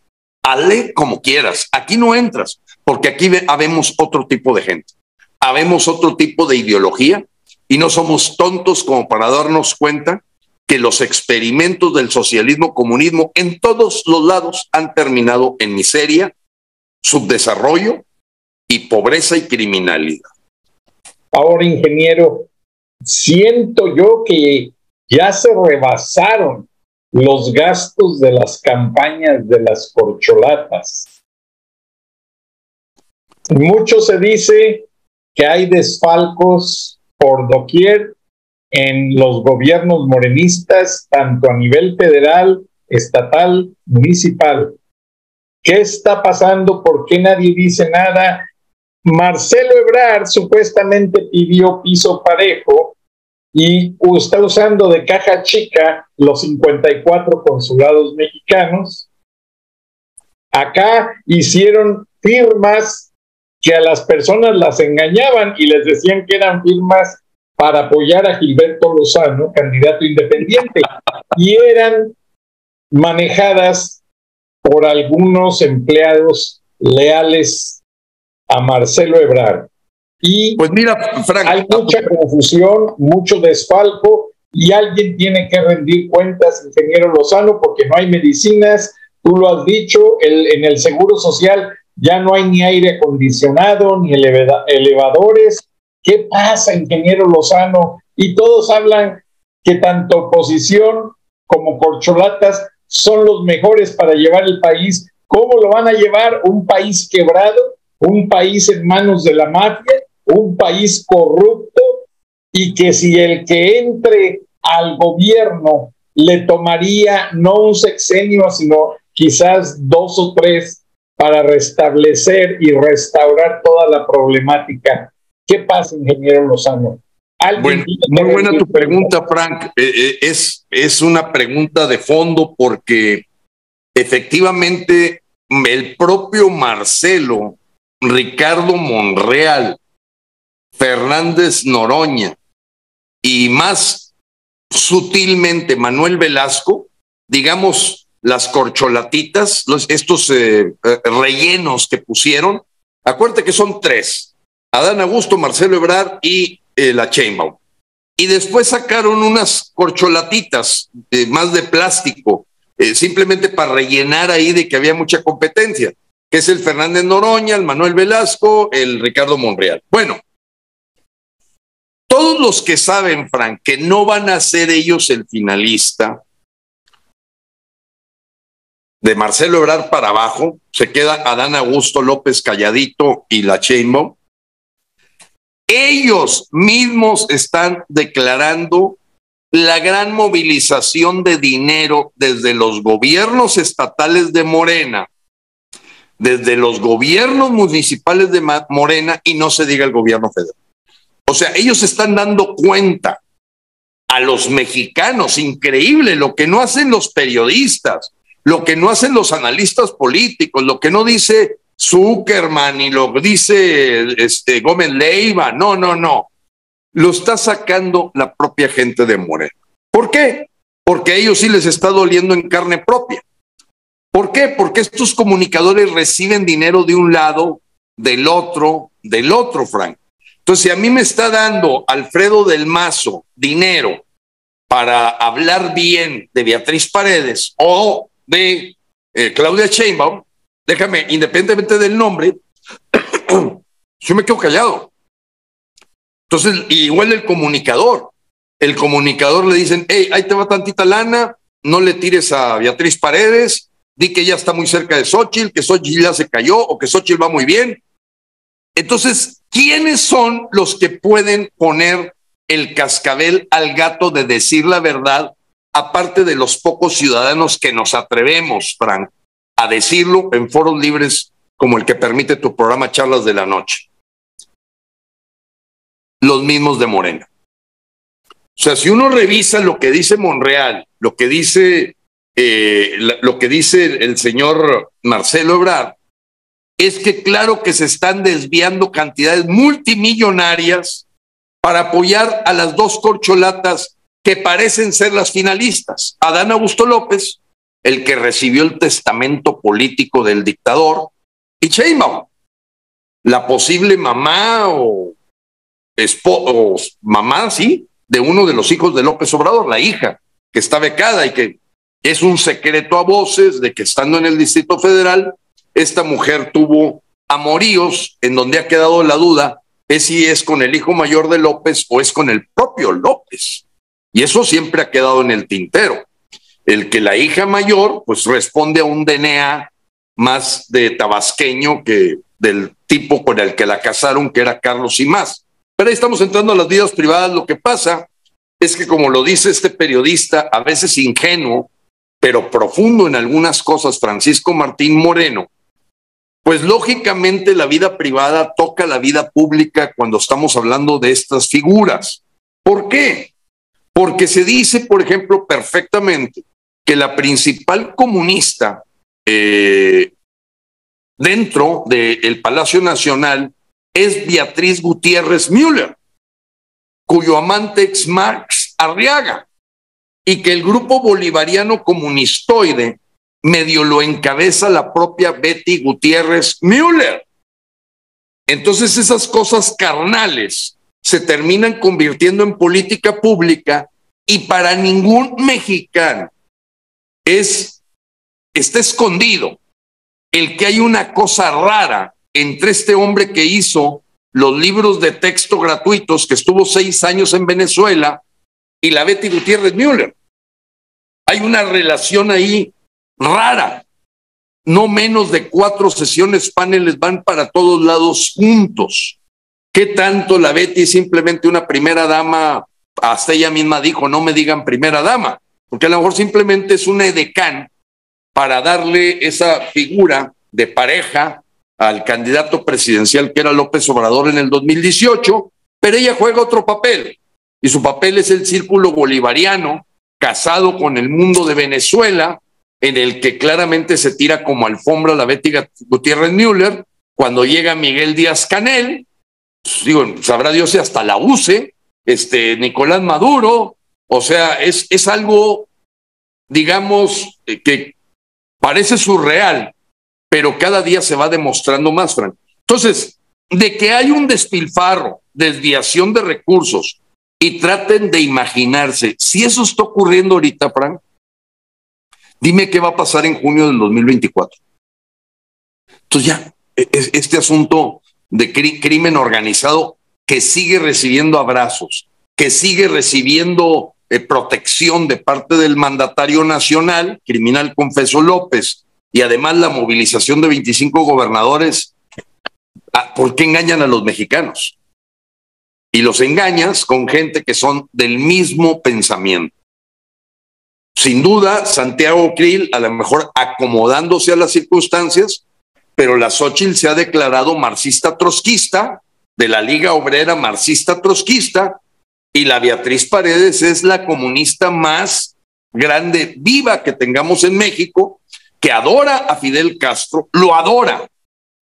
hazle como quieras, aquí no entras, porque aquí habemos otro tipo de gente, habemos otro tipo de ideología y no somos tontos como para darnos cuenta que los experimentos del socialismo, comunismo en todos los lados han terminado en miseria, subdesarrollo y pobreza y criminalidad. Ahora, ingeniero, siento yo que ya se rebasaron los gastos de las campañas de las corcholatas. Mucho se dice que hay desfalcos por doquier en los gobiernos morenistas, tanto a nivel federal, estatal, municipal. ¿Qué está pasando? ¿Por qué nadie dice nada? Marcelo Ebrard supuestamente pidió piso parejo y está usando de caja chica los 54 consulados mexicanos. Acá hicieron firmas que a las personas las engañaban y les decían que eran firmas para apoyar a Gilberto Lozano, candidato independiente, y eran manejadas por algunos empleados leales a Marcelo Ebrard. Y pues mira, Frank, hay mucha confusión, mucho desfalco, y alguien tiene que rendir cuentas, ingeniero Lozano, porque no hay medicinas, tú lo has dicho, en el Seguro Social ya no hay ni aire acondicionado, ni elevadores. ¿Qué pasa, ingeniero Lozano? Y todos hablan que tanto oposición como corcholatas son los mejores para llevar el país. ¿Cómo lo van a llevar? Un país quebrado, un país en manos de la mafia, un país corrupto, y que si el que entre al gobierno le tomaría no un sexenio, sino quizás 2 o 3 para restablecer y restaurar toda la problemática. ¿Qué pasa, ingeniero Lozano? Bueno, muy buena tu pregunta, Frank. Es una pregunta de fondo porque efectivamente el propio Marcelo, Ricardo Monreal, Fernández Noroña y más sutilmente Manuel Velasco, digamos, las corcholatitas, estos rellenos que pusieron, acuérdate que son tres: Adán Augusto, Marcelo Ebrard y la Sheinbaum. Y después sacaron unas corcholatitas más de plástico, simplemente para rellenar ahí de que había mucha competencia, que es el Fernández Noroña, el Manuel Velasco, el Ricardo Monreal. Bueno, todos los que saben, Frank, que no van a ser ellos el finalista, de Marcelo Ebrard para abajo, se queda Adán Augusto López calladito y la Sheinbaum, ellos mismos están declarando la gran movilización de dinero desde los gobiernos estatales de Morena, desde los gobiernos municipales de Morena, y no se diga el gobierno federal. O sea, ellos están dando cuenta a los mexicanos, increíble, lo que no hacen los periodistas, lo que no hacen los analistas políticos, lo que no dice Zuckerman y lo dice Gómez Leiva, no. Lo está sacando la propia gente de Morena. ¿Por qué? Porque a ellos sí les está doliendo en carne propia. ¿Por qué? Porque estos comunicadores reciben dinero de un lado, del otro, Frank. Entonces, si a mí me está dando Alfredo del Mazo dinero para hablar bien de Beatriz Paredes o de Claudia Sheinbaum, déjame, independientemente del nombre, yo me quedo callado. Entonces, igual el comunicador le dicen: hey, ahí te va tantita lana, no le tires a Beatriz Paredes, di que ya está muy cerca de Xóchitl, que Xóchitl ya se cayó o que Xóchitl va muy bien. Entonces, ¿quiénes son los que pueden poner el cascabel al gato de decir la verdad, aparte de los pocos ciudadanos que nos atrevemos, Frank, a decirlo en foros libres como el que permite tu programa Charlas de la Noche? Los mismos de Morena. O sea, si uno revisa lo que dice Monreal, lo que dice el señor Marcelo Ebrard, es que claro que se están desviando cantidades multimillonarias para apoyar a las dos corcholatas que parecen ser las finalistas: Adán Augusto López, el que recibió el testamento político del dictador, y Sheinbaum, la posible mamá o mamá, sí, de uno de los hijos de López Obrador, la hija, que está becada y que es un secreto a voces de que estando en el Distrito Federal, esta mujer tuvo amoríos en donde ha quedado la duda es si es con el hijo mayor de López o es con el propio López. Y eso siempre ha quedado en el tintero. El que la hija mayor pues responde a un DNA más de tabasqueño que del tipo con el que la casaron, que era Carlos y más. Pero ahí estamos entrando a las vidas privadas. Lo que pasa es que, como lo dice este periodista, a veces ingenuo, pero profundo en algunas cosas, Francisco Martín Moreno, pues lógicamente la vida privada toca la vida pública cuando estamos hablando de estas figuras. ¿Por qué? Porque se dice, por ejemplo, perfectamente que la principal comunista dentro del Palacio Nacional es Beatriz Gutiérrez Müller, cuyo amante es Marx Arriaga, y que el grupo bolivariano comunistoide medio lo encabeza la propia Betty Gutiérrez Müller. Entonces esas cosas carnales se terminan convirtiendo en política pública, y para ningún mexicano está escondido el que hay una cosa rara entre este hombre que hizo los libros de texto gratuitos, que estuvo 6 años en Venezuela, y la Betty Gutiérrez Müller. Hay una relación ahí rara. No menos de 4 sesiones paneles van para todos lados juntos. ¿Qué tanto la Betty es simplemente una primera dama? Hasta ella misma dijo: no me digan primera dama, porque a lo mejor simplemente es una edecán para darle esa figura de pareja al candidato presidencial que era López Obrador en el 2018, pero ella juega otro papel, y su papel es el círculo bolivariano, casado con el mundo de Venezuela, en el que claramente se tira como alfombra la Betty Gutiérrez Müller, cuando llega Miguel Díaz-Canel, pues, digo, sabrá Dios si hasta la use, Nicolás Maduro, o sea, es algo, digamos, que parece surreal, pero cada día se va demostrando más, Frank. Entonces, de que hay un despilfarro, desviación de recursos, y traten de imaginarse, si eso está ocurriendo ahorita, Frank, dime qué va a pasar en junio del 2024. Entonces ya, este asunto de crimen organizado que sigue recibiendo abrazos, que sigue recibiendo protección de parte del mandatario nacional, criminal confeso López, y además la movilización de 25 gobernadores, ¿por qué engañan a los mexicanos? Y los engañas con gente que son del mismo pensamiento. Sin duda, Santiago Krill, a lo mejor acomodándose a las circunstancias, pero la Xóchitl se ha declarado marxista trotskista, de la Liga Obrera marxista trotskista, y la Beatriz Paredes es la comunista más grande, viva que tengamos en México, que adora a Fidel Castro, lo adora,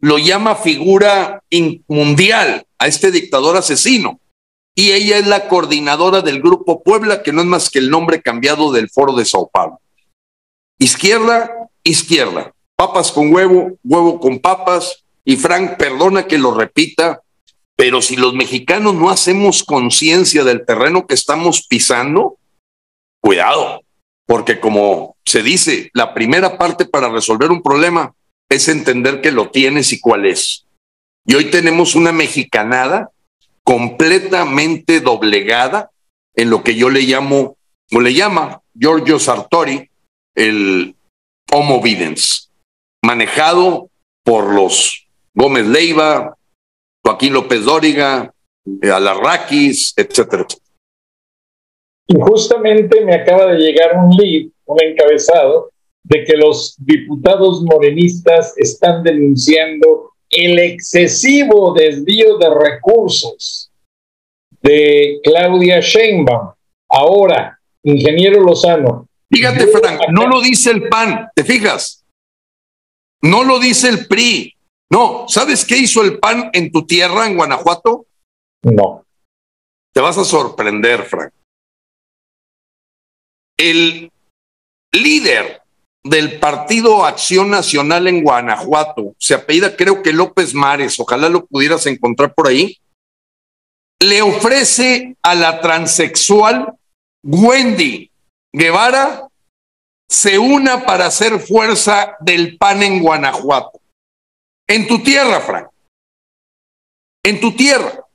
lo llama figura mundial a este dictador asesino. Y ella es la coordinadora del Grupo Puebla, que no es más que el nombre cambiado del Foro de Sao Paulo. Izquierda, izquierda. Papas con huevo, huevo con papas. Y Frank, perdona que lo repita, pero si los mexicanos no hacemos conciencia del terreno que estamos pisando, cuidado, porque como se dice, la primera parte para resolver un problema es entender que lo tienes y cuál es. Y hoy tenemos una mexicanada completamente doblegada en lo que yo le llamo, o le llama Giorgio Sartori, el Homo Videns, manejado por los Gómez Leiva, Joaquín López Dóriga, Alarraquis, etcétera, etcétera. Y justamente me acaba de llegar un lead, un encabezado, de que los diputados morenistas están denunciando el excesivo desvío de recursos de Claudia Sheinbaum. Ahora, ingeniero Lozano. Fíjate, Frank, no lo dice el PAN, ¿te fijas? No lo dice el PRI. No, ¿sabes qué hizo el PAN en tu tierra, en Guanajuato? No. Te vas a sorprender, Frank. El líder del Partido Acción Nacional en Guanajuato, se apellida creo que López Mares, ojalá lo pudieras encontrar por ahí, le ofrece a la transexual Wendy Guevara se una para hacer fuerza del PAN en Guanajuato. En tu tierra, Frank. En tu tierra.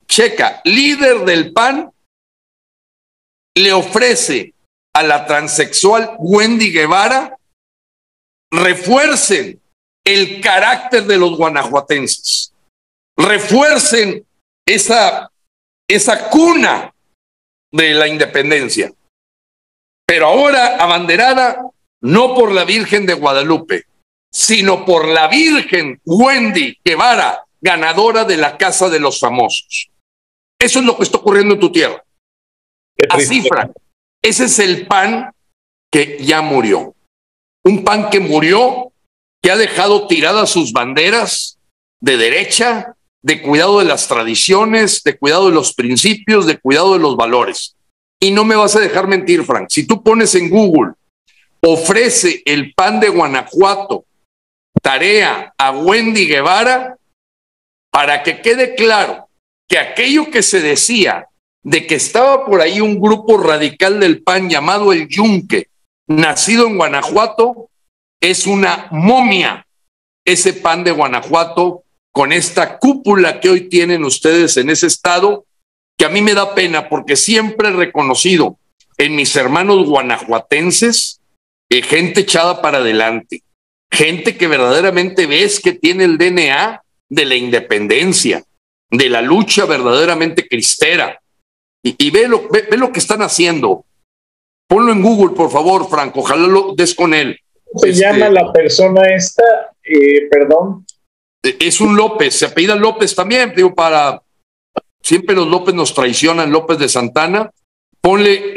Checa, líder del PAN le ofrece a la transexual Wendy Guevara refuercen el carácter de los guanajuatenses, refuercen esa cuna de la independencia, pero ahora abanderada no por la Virgen de Guadalupe, sino por la Virgen Wendy Guevara, ganadora de la Casa de los Famosos. Eso es lo que está ocurriendo en tu tierra. Así, Frank. Ese es el PAN que ya murió. Un PAN que murió, que ha dejado tiradas sus banderas de derecha, de cuidado de las tradiciones, de cuidado de los principios, de cuidado de los valores. Y no me vas a dejar mentir, Frank. Si tú pones en Google, ofrece el PAN de Guanajuato tarea a Wendy Guevara, para que quede claro que aquello que se decía de que estaba por ahí un grupo radical del PAN llamado el Yunque, nacido en Guanajuato, es una momia, ese PAN de Guanajuato, con esta cúpula que hoy tienen ustedes en ese estado, que a mí me da pena porque siempre he reconocido en mis hermanos guanajuatenses gente echada para adelante, gente que verdaderamente ves que tiene el DNA de la independencia, de la lucha verdaderamente cristera. Y ve lo que están haciendo. Ponlo en Google, por favor, Franco. Ojalá lo des con él. ¿Cómo se llama la persona esta? Perdón. Es un López. Se apellida López también. Digo, siempre los López nos traicionan. López de Santana. Ponle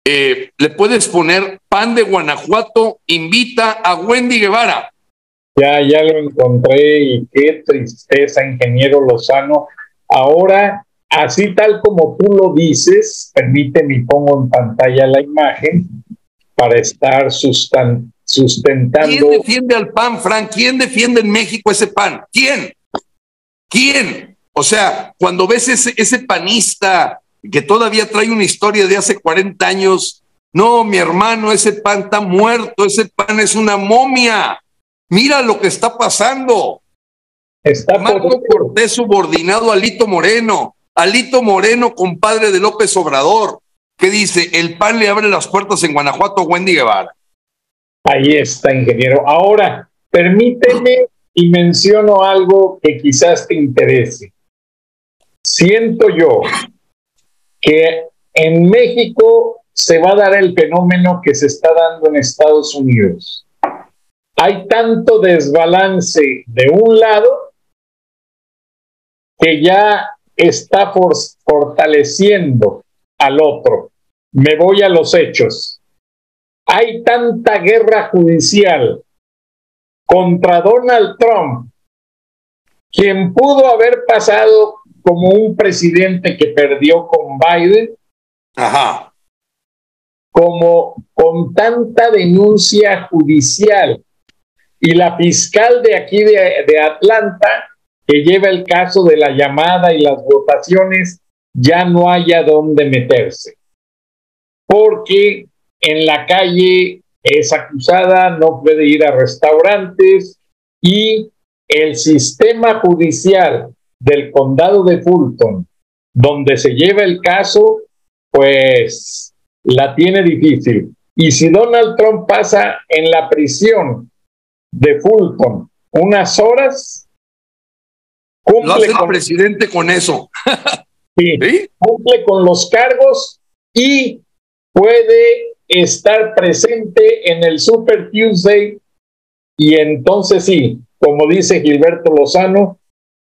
le puedes poner PAN de Guanajuato invita a Wendy Guevara. Ya lo encontré y qué tristeza, ingeniero Lozano. Ahora, así tal como tú lo dices, permíteme y pongo en pantalla la imagen para estar sustentando. ¿Quién defiende al PAN, Frank? ¿Quién defiende en México ese PAN? ¿Quién? O sea, cuando ves ese panista que todavía trae una historia de hace 40 años, no, mi hermano, ese PAN está muerto, ese PAN es una momia. Mira lo que está pasando. Marco Cortés subordinado a Alito Moreno, compadre de López Obrador. ¿Qué dice? El PAN le abre las puertas en Guanajuato a Wendy Guevara. Ahí está, ingeniero. Ahora, permíteme y menciono algo que quizás te interese. Siento yo que en México se va a dar el fenómeno que se está dando en Estados Unidos. Hay tanto desbalance de un lado que ya está fortaleciendo al otro. Me voy a los hechos. Hay tanta guerra judicial contra Donald Trump, quien pudo haber pasado como un presidente que perdió con Biden, como con tanta denuncia judicial. Y la fiscal de aquí de Atlanta, que lleva el caso de la llamada y las votaciones, ya no haya dónde meterse. Porque en la calle es acusada, no puede ir a restaurantes y el sistema judicial del condado de Fulton, donde se lleva el caso, pues la tiene difícil. Y si Donald Trump pasa en la prisión de Fulton unas horas, lo hace el presidente con eso. Sí, cumple con los cargos y puede estar presente en el Super Tuesday, y entonces sí, como dice Gilberto Lozano,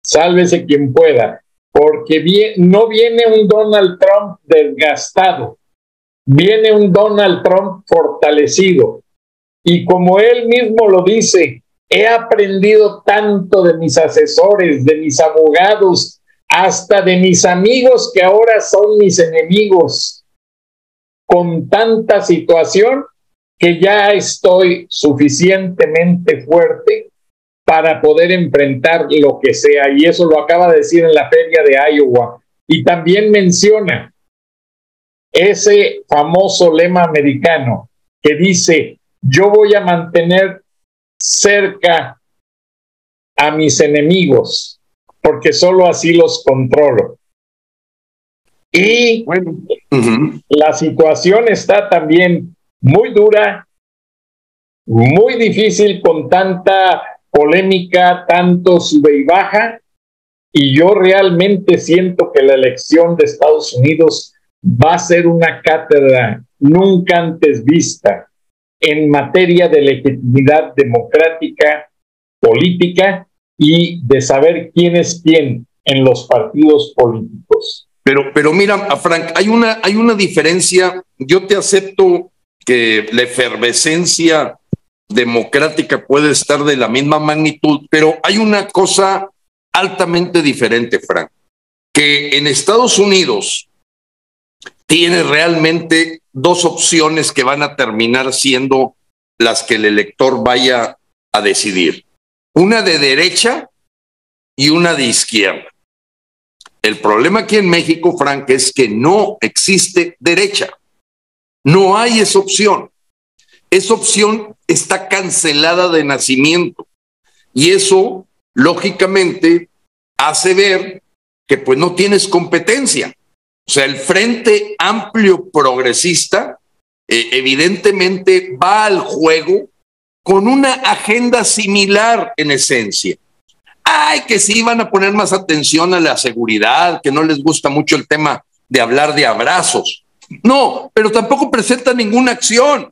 sálvese quien pueda, porque no viene un Donald Trump desgastado, viene un Donald Trump fortalecido. Y como él mismo lo dice, he aprendido tanto de mis asesores, de mis abogados, hasta de mis amigos que ahora son mis enemigos, con tanta situación que ya estoy suficientemente fuerte para poder enfrentar lo que sea. Y eso lo acaba de decir en la feria de Iowa. Y también menciona ese famoso lema americano que dice: yo voy a mantener cerca a mis enemigos, porque solo así los controlo. Y bueno, la situación está también muy dura, muy difícil, con tanta polémica, tanto sube y baja, y yo realmente siento que la elección de Estados Unidos va a ser una cátedra nunca antes vista en materia de legitimidad democrática, política y de saber quién es quién en los partidos políticos. Pero mira, Frank, hay una diferencia. Yo te acepto que la efervescencia democrática puede estar de la misma magnitud, pero hay una cosa altamente diferente, Frank, que en Estados Unidos tiene realmente dos opciones que van a terminar siendo las que el elector vaya a decidir. Una de derecha y una de izquierda. El problema aquí en México, Frank, es que no existe derecha. No hay esa opción. Esa opción está cancelada de nacimiento. Y eso, lógicamente, hace ver que pues no tienes competencia. O sea, el Frente Amplio Progresista evidentemente va al juego con una agenda similar en esencia. Ay, que sí van a poner más atención a la seguridad, que no les gusta mucho el tema de hablar de abrazos. No, pero tampoco presenta ninguna acción.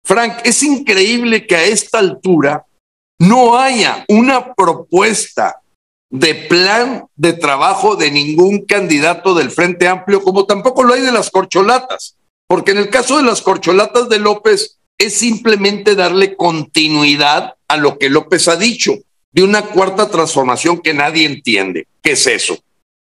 Frank, es increíble que a esta altura no haya una propuesta de plan de trabajo de ningún candidato del Frente Amplio, como tampoco lo hay de las corcholatas, porque en el caso de las corcholatas de López es simplemente darle continuidad a lo que López ha dicho, de una cuarta transformación que nadie entiende. ¿Qué es eso?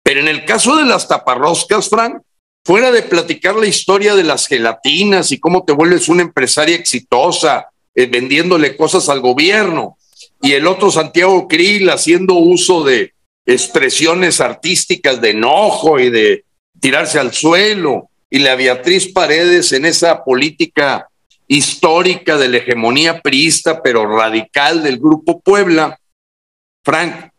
Pero en el caso de las taparroscas, Frank, fuera de platicar la historia de las gelatinas y cómo te vuelves una empresaria exitosa vendiéndole cosas al gobierno, y el otro Santiago Krill haciendo uso de expresiones artísticas de enojo y de tirarse al suelo, y la Beatriz Paredes en esa política histórica de la hegemonía priista pero radical del Grupo Puebla, Frank,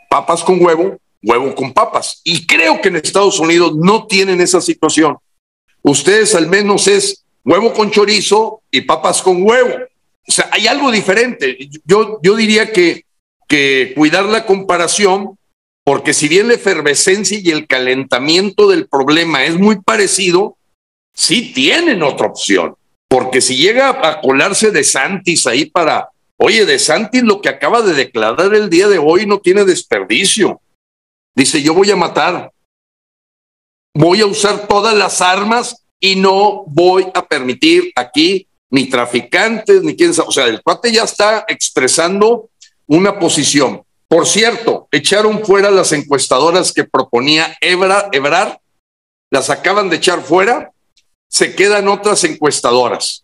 papas con huevo, huevo con papas. Y creo que en Estados Unidos no tienen esa situación. Ustedes al menos es huevo con chorizo y papas con huevo. O sea, hay algo diferente. Yo diría que cuidar la comparación, porque si bien la efervescencia y el calentamiento del problema es muy parecido, sí tienen otra opción. Porque si llega a colarse DeSantis ahí para... Oye, DeSantis lo que acaba de declarar el día de hoy no tiene desperdicio. Dice, yo voy a matar, voy a usar todas las armas y no voy a permitir aquí ni traficantes, ni quién sabe. O sea, el cuate ya está expresando una posición. Por cierto, echaron fuera las encuestadoras que proponía Ebrard, las acaban de echar fuera, se quedan otras encuestadoras.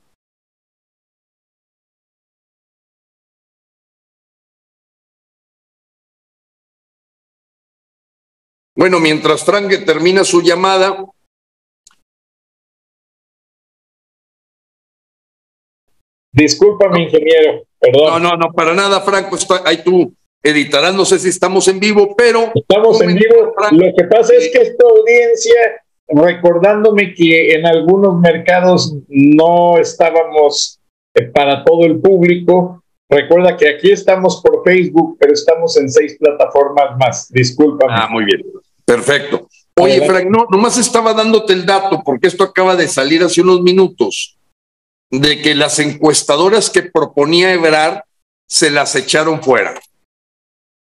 Bueno, mientras Frank termina su llamada. Discúlpame, ingeniero, perdón. No, para nada, Franco, ahí tú editarás, no sé si estamos en vivo, pero... Estamos en vivo. Franco. Lo que pasa es que esta audiencia, recordándome que en algunos mercados no estábamos para todo el público, recuerda que aquí estamos por Facebook, pero estamos en 6 plataformas más. Discúlpame. Ah, muy bien. Perfecto. Oye, Frank, nomás estaba dándote el dato, porque esto acaba de salir hace unos minutos, de que las encuestadoras que proponía Ebrard se las echaron fuera.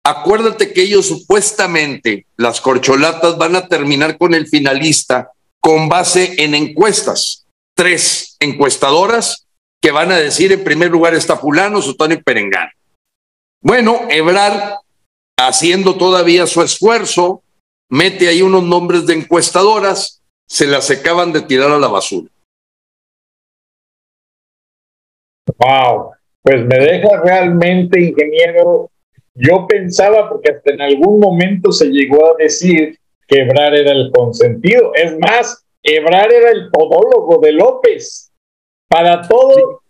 Acuérdate que ellos supuestamente, las corcholatas, van a terminar con el finalista con base en encuestas. 3 encuestadoras que van a decir en primer lugar está fulano, sotano y perengano. Bueno, Ebrard, haciendo todavía su esfuerzo, mete ahí unos nombres de encuestadoras, se las acaban de tirar a la basura. Wow, pues me deja realmente, ingeniero. Yo pensaba, porque hasta en algún momento se llegó a decir que Ebrard era el consentido. Es más, Ebrard era el todólogo de López. Para todo,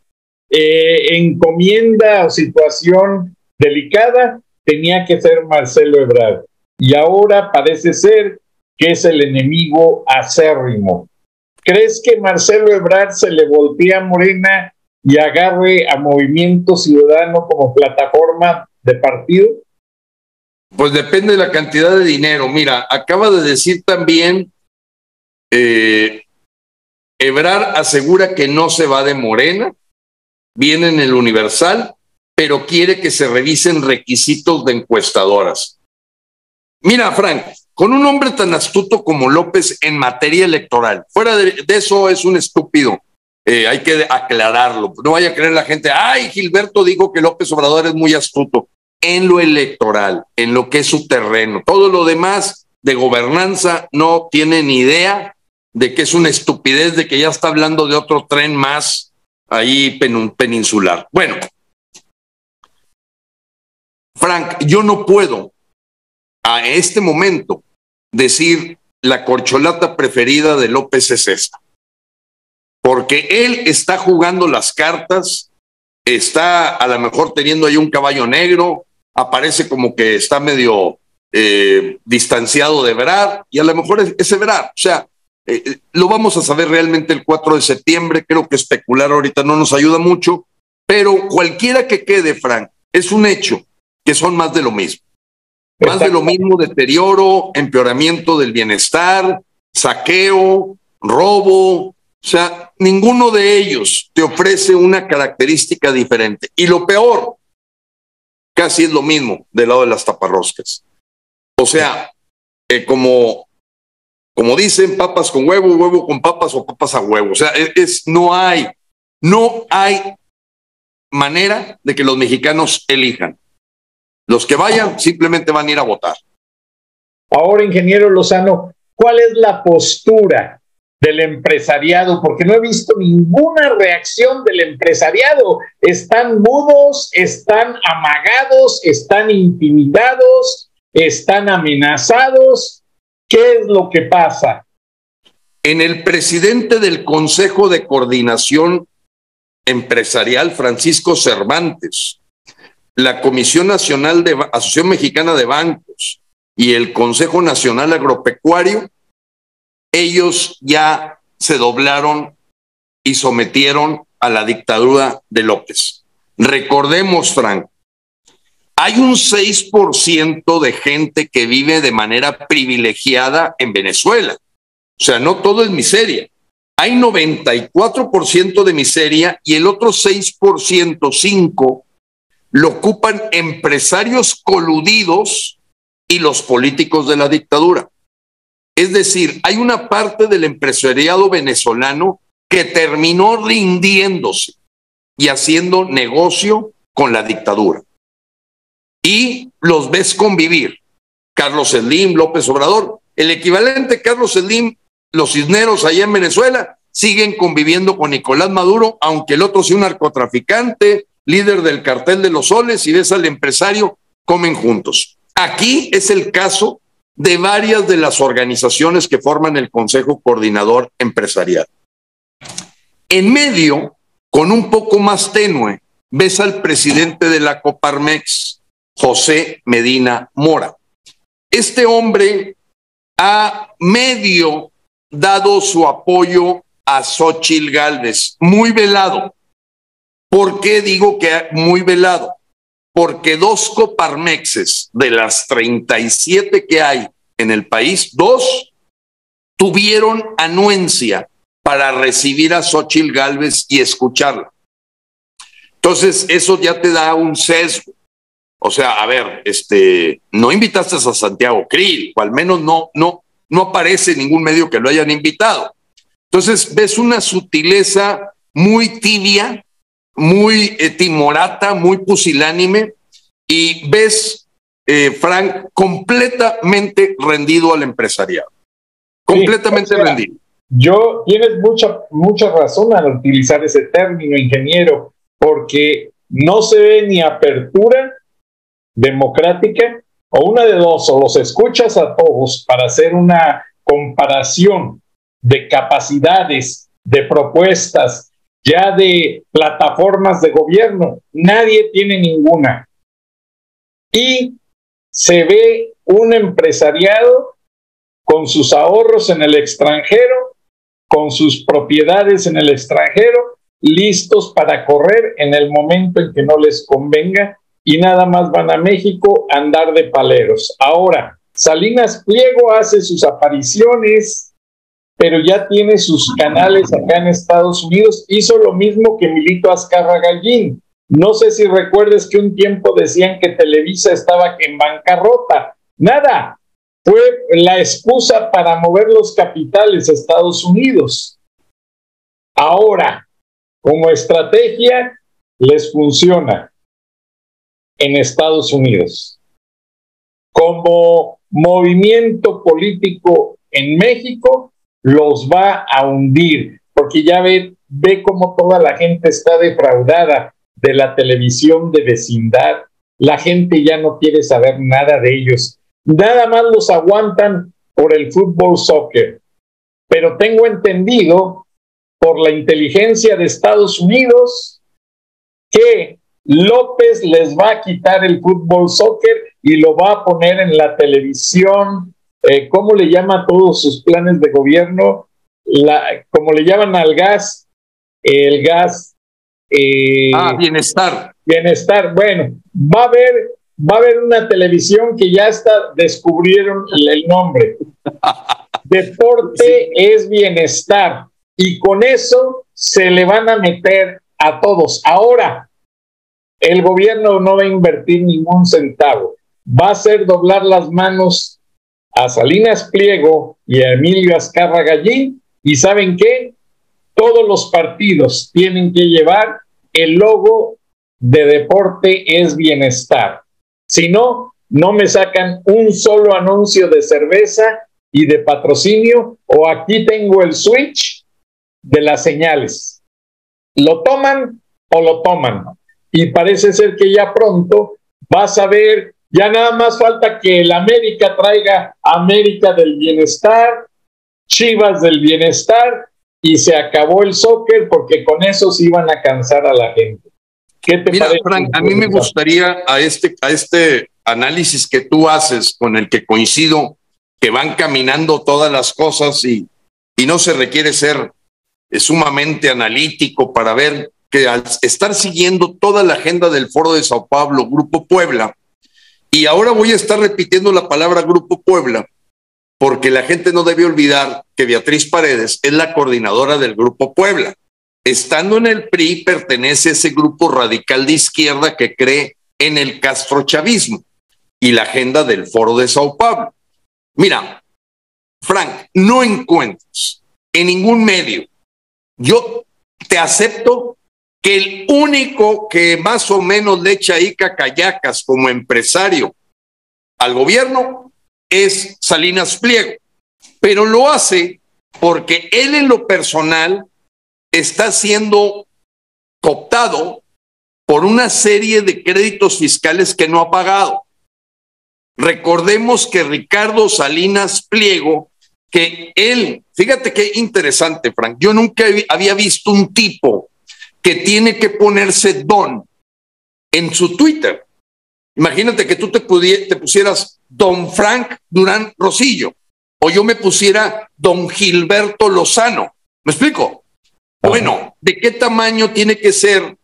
encomienda o situación delicada, tenía que ser Marcelo Ebrard. Y ahora parece ser que es el enemigo acérrimo. ¿Crees que Marcelo Ebrard se le voltea a Morena y agarre a Movimiento Ciudadano como plataforma de partido? Pues depende de la cantidad de dinero. Mira, acaba de decir también, Ebrard asegura que no se va de Morena, viene en el Universal, pero quiere que se revisen requisitos de encuestadoras. Mira, Frank, con un hombre tan astuto como López en materia electoral, fuera de eso es un estúpido. Hay que aclararlo. No vaya a creer la gente, ay, Gilberto dijo que López Obrador es muy astuto. En lo electoral, en lo que es su terreno. Todo lo demás de gobernanza no tiene ni idea de que es una estupidez, de que ya está hablando de otro tren más ahí peninsular. Bueno, Frank, yo no puedo a este momento decir la corcholata preferida de López es esta. Porque él está jugando las cartas, está a lo mejor teniendo ahí un caballo negro, aparece como que está medio distanciado de Ebrard, y a lo mejor es Ebrard. O sea, lo vamos a saber realmente el 4 de septiembre, creo que especular ahorita no nos ayuda mucho, pero cualquiera que quede, Frank, es un hecho que son más de lo mismo. Más de lo mismo, deterioro, empeoramiento del bienestar, saqueo, robo. O sea, ninguno de ellos te ofrece una característica diferente. Y lo peor, casi es lo mismo del lado de las taparroscas. O sea, como dicen, papas con huevo, huevo con papas o papas a huevo. O sea, no hay manera de que los mexicanos elijan. Los que vayan simplemente van a ir a votar. Ahora, ingeniero Lozano, ¿cuál es la postura del empresariado? Porque no he visto ninguna reacción del empresariado. Están mudos, están amagados, están intimidados, están amenazados. ¿Qué es lo que pasa? En el presidente del Consejo de Coordinación Empresarial, Francisco Cervantes, la Comisión Nacional de Asociación Mexicana de Bancos y el Consejo Nacional Agropecuario, ellos ya se doblaron y sometieron a la dictadura de López. Recordemos, Frank, hay un 6% de gente que vive de manera privilegiada en Venezuela. O sea, no todo es miseria. Hay 94% de miseria y el otro 6%, 5%, lo ocupan empresarios coludidos y los políticos de la dictadura. Es decir, hay una parte del empresariado venezolano que terminó rindiéndose y haciendo negocio con la dictadura. Y los ves convivir. Carlos Slim, López Obrador, el equivalente Carlos Slim, los Cisneros allá en Venezuela, siguen conviviendo con Nicolás Maduro, aunque el otro sea un narcotraficante, líder del cartel de los soles, y ves al empresario, comen juntos. Aquí es el caso de varias de las organizaciones que forman el Consejo Coordinador Empresarial. En medio, con un poco más tenue, ves al presidente de la Coparmex, José Medina Mora. Este hombre ha medio dado su apoyo a Xóchitl Gálvez, muy velado. ¿Por qué digo que muy velado? Porque 2 Coparmexes de las 37 que hay en el país, 2 tuvieron anuencia para recibir a Xóchitl Gálvez y escucharla. Entonces, eso ya te da un sesgo. O sea, a ver, no invitaste a Santiago Krill, o al menos no aparece en ningún medio que lo hayan invitado. Entonces, ves una sutileza muy tibia, muy timorata, muy pusilánime, y ves, Frank, completamente rendido al empresariado. Completamente rendido. Tienes mucha razón al utilizar ese término, ingeniero, porque no se ve ni apertura democrática, o una de dos, o los escuchas a todos para hacer una comparación de capacidades, de propuestas, ya de plataformas de gobierno. Nadie tiene ninguna. Y se ve un empresariado con sus ahorros en el extranjero, con sus propiedades en el extranjero, listos para correr en el momento en que no les convenga, y nada más van a México a andar de paleros. Ahora, Salinas Pliego hace sus apariciones, pero ya tiene sus canales acá en Estados Unidos. Hizo lo mismo que Milito Azcárraga Gallín. No sé si recuerdes que un tiempo decían que Televisa estaba en bancarrota. Nada, fue la excusa para mover los capitales a Estados Unidos. Ahora, como estrategia, les funciona en Estados Unidos. Como movimiento político en México, los va a hundir, porque ya ve cómo toda la gente está defraudada de la televisión de vecindad. La gente ya no quiere saber nada de ellos. Nada más los aguantan por el fútbol soccer. Pero tengo entendido por la inteligencia de Estados Unidos que López les va a quitar el fútbol soccer y lo va a poner en la televisión. ¿Cómo le llama a todos sus planes de gobierno? Como le llaman al gas, el gas. Bienestar. Bienestar. Bueno, va a haber una televisión que ya descubrieron el nombre. Deporte es bienestar. Y con eso se le van a meter a todos. Ahora, el gobierno no va a invertir ningún centavo. Va a hacer doblar las manos a Salinas Pliego y a Emilio Azcárraga Gallín. ¿Y saben qué? Todos los partidos tienen que llevar el logo de Deporte es Bienestar. Si no, no me sacan un solo anuncio de cerveza y de patrocinio, o aquí tengo el switch de las señales. ¿Lo toman o lo toman? Y parece ser que ya pronto vas a ver, ya nada más falta que el América traiga América del Bienestar, Chivas del Bienestar, y se acabó el soccer, porque con eso se iban a cansar a la gente. ¿Qué te Mira, parece? Frank, a mí me gustaría a este análisis que tú haces, con el que coincido, que van caminando todas las cosas y no se requiere ser sumamente analítico para ver que al estar siguiendo toda la agenda del Foro de Sao Paulo, Grupo Puebla, y ahora voy a estar repitiendo la palabra Grupo Puebla, porque la gente no debe olvidar que Beatriz Paredes es la coordinadora del Grupo Puebla. Estando en el PRI, pertenece a ese grupo radical de izquierda que cree en el castrochavismo y la agenda del Foro de Sao Paulo. Mira, Frank, no encuentras en ningún medio. Yo te acepto que el único que más o menos le echa ahí cacayacas como empresario al gobierno es Salinas Pliego, pero lo hace porque él en lo personal está siendo cooptado por una serie de créditos fiscales que no ha pagado. Recordemos que Ricardo Salinas Pliego, que él, fíjate qué interesante, Frank, yo nunca había visto un tipo que tiene que ponerse don en su Twitter. Imagínate que tú te pusieras don Frank Durán Rosillo, o yo me pusiera don Gilberto Lozano. ¿Me explico? Bueno, ¿de qué tamaño tiene que ser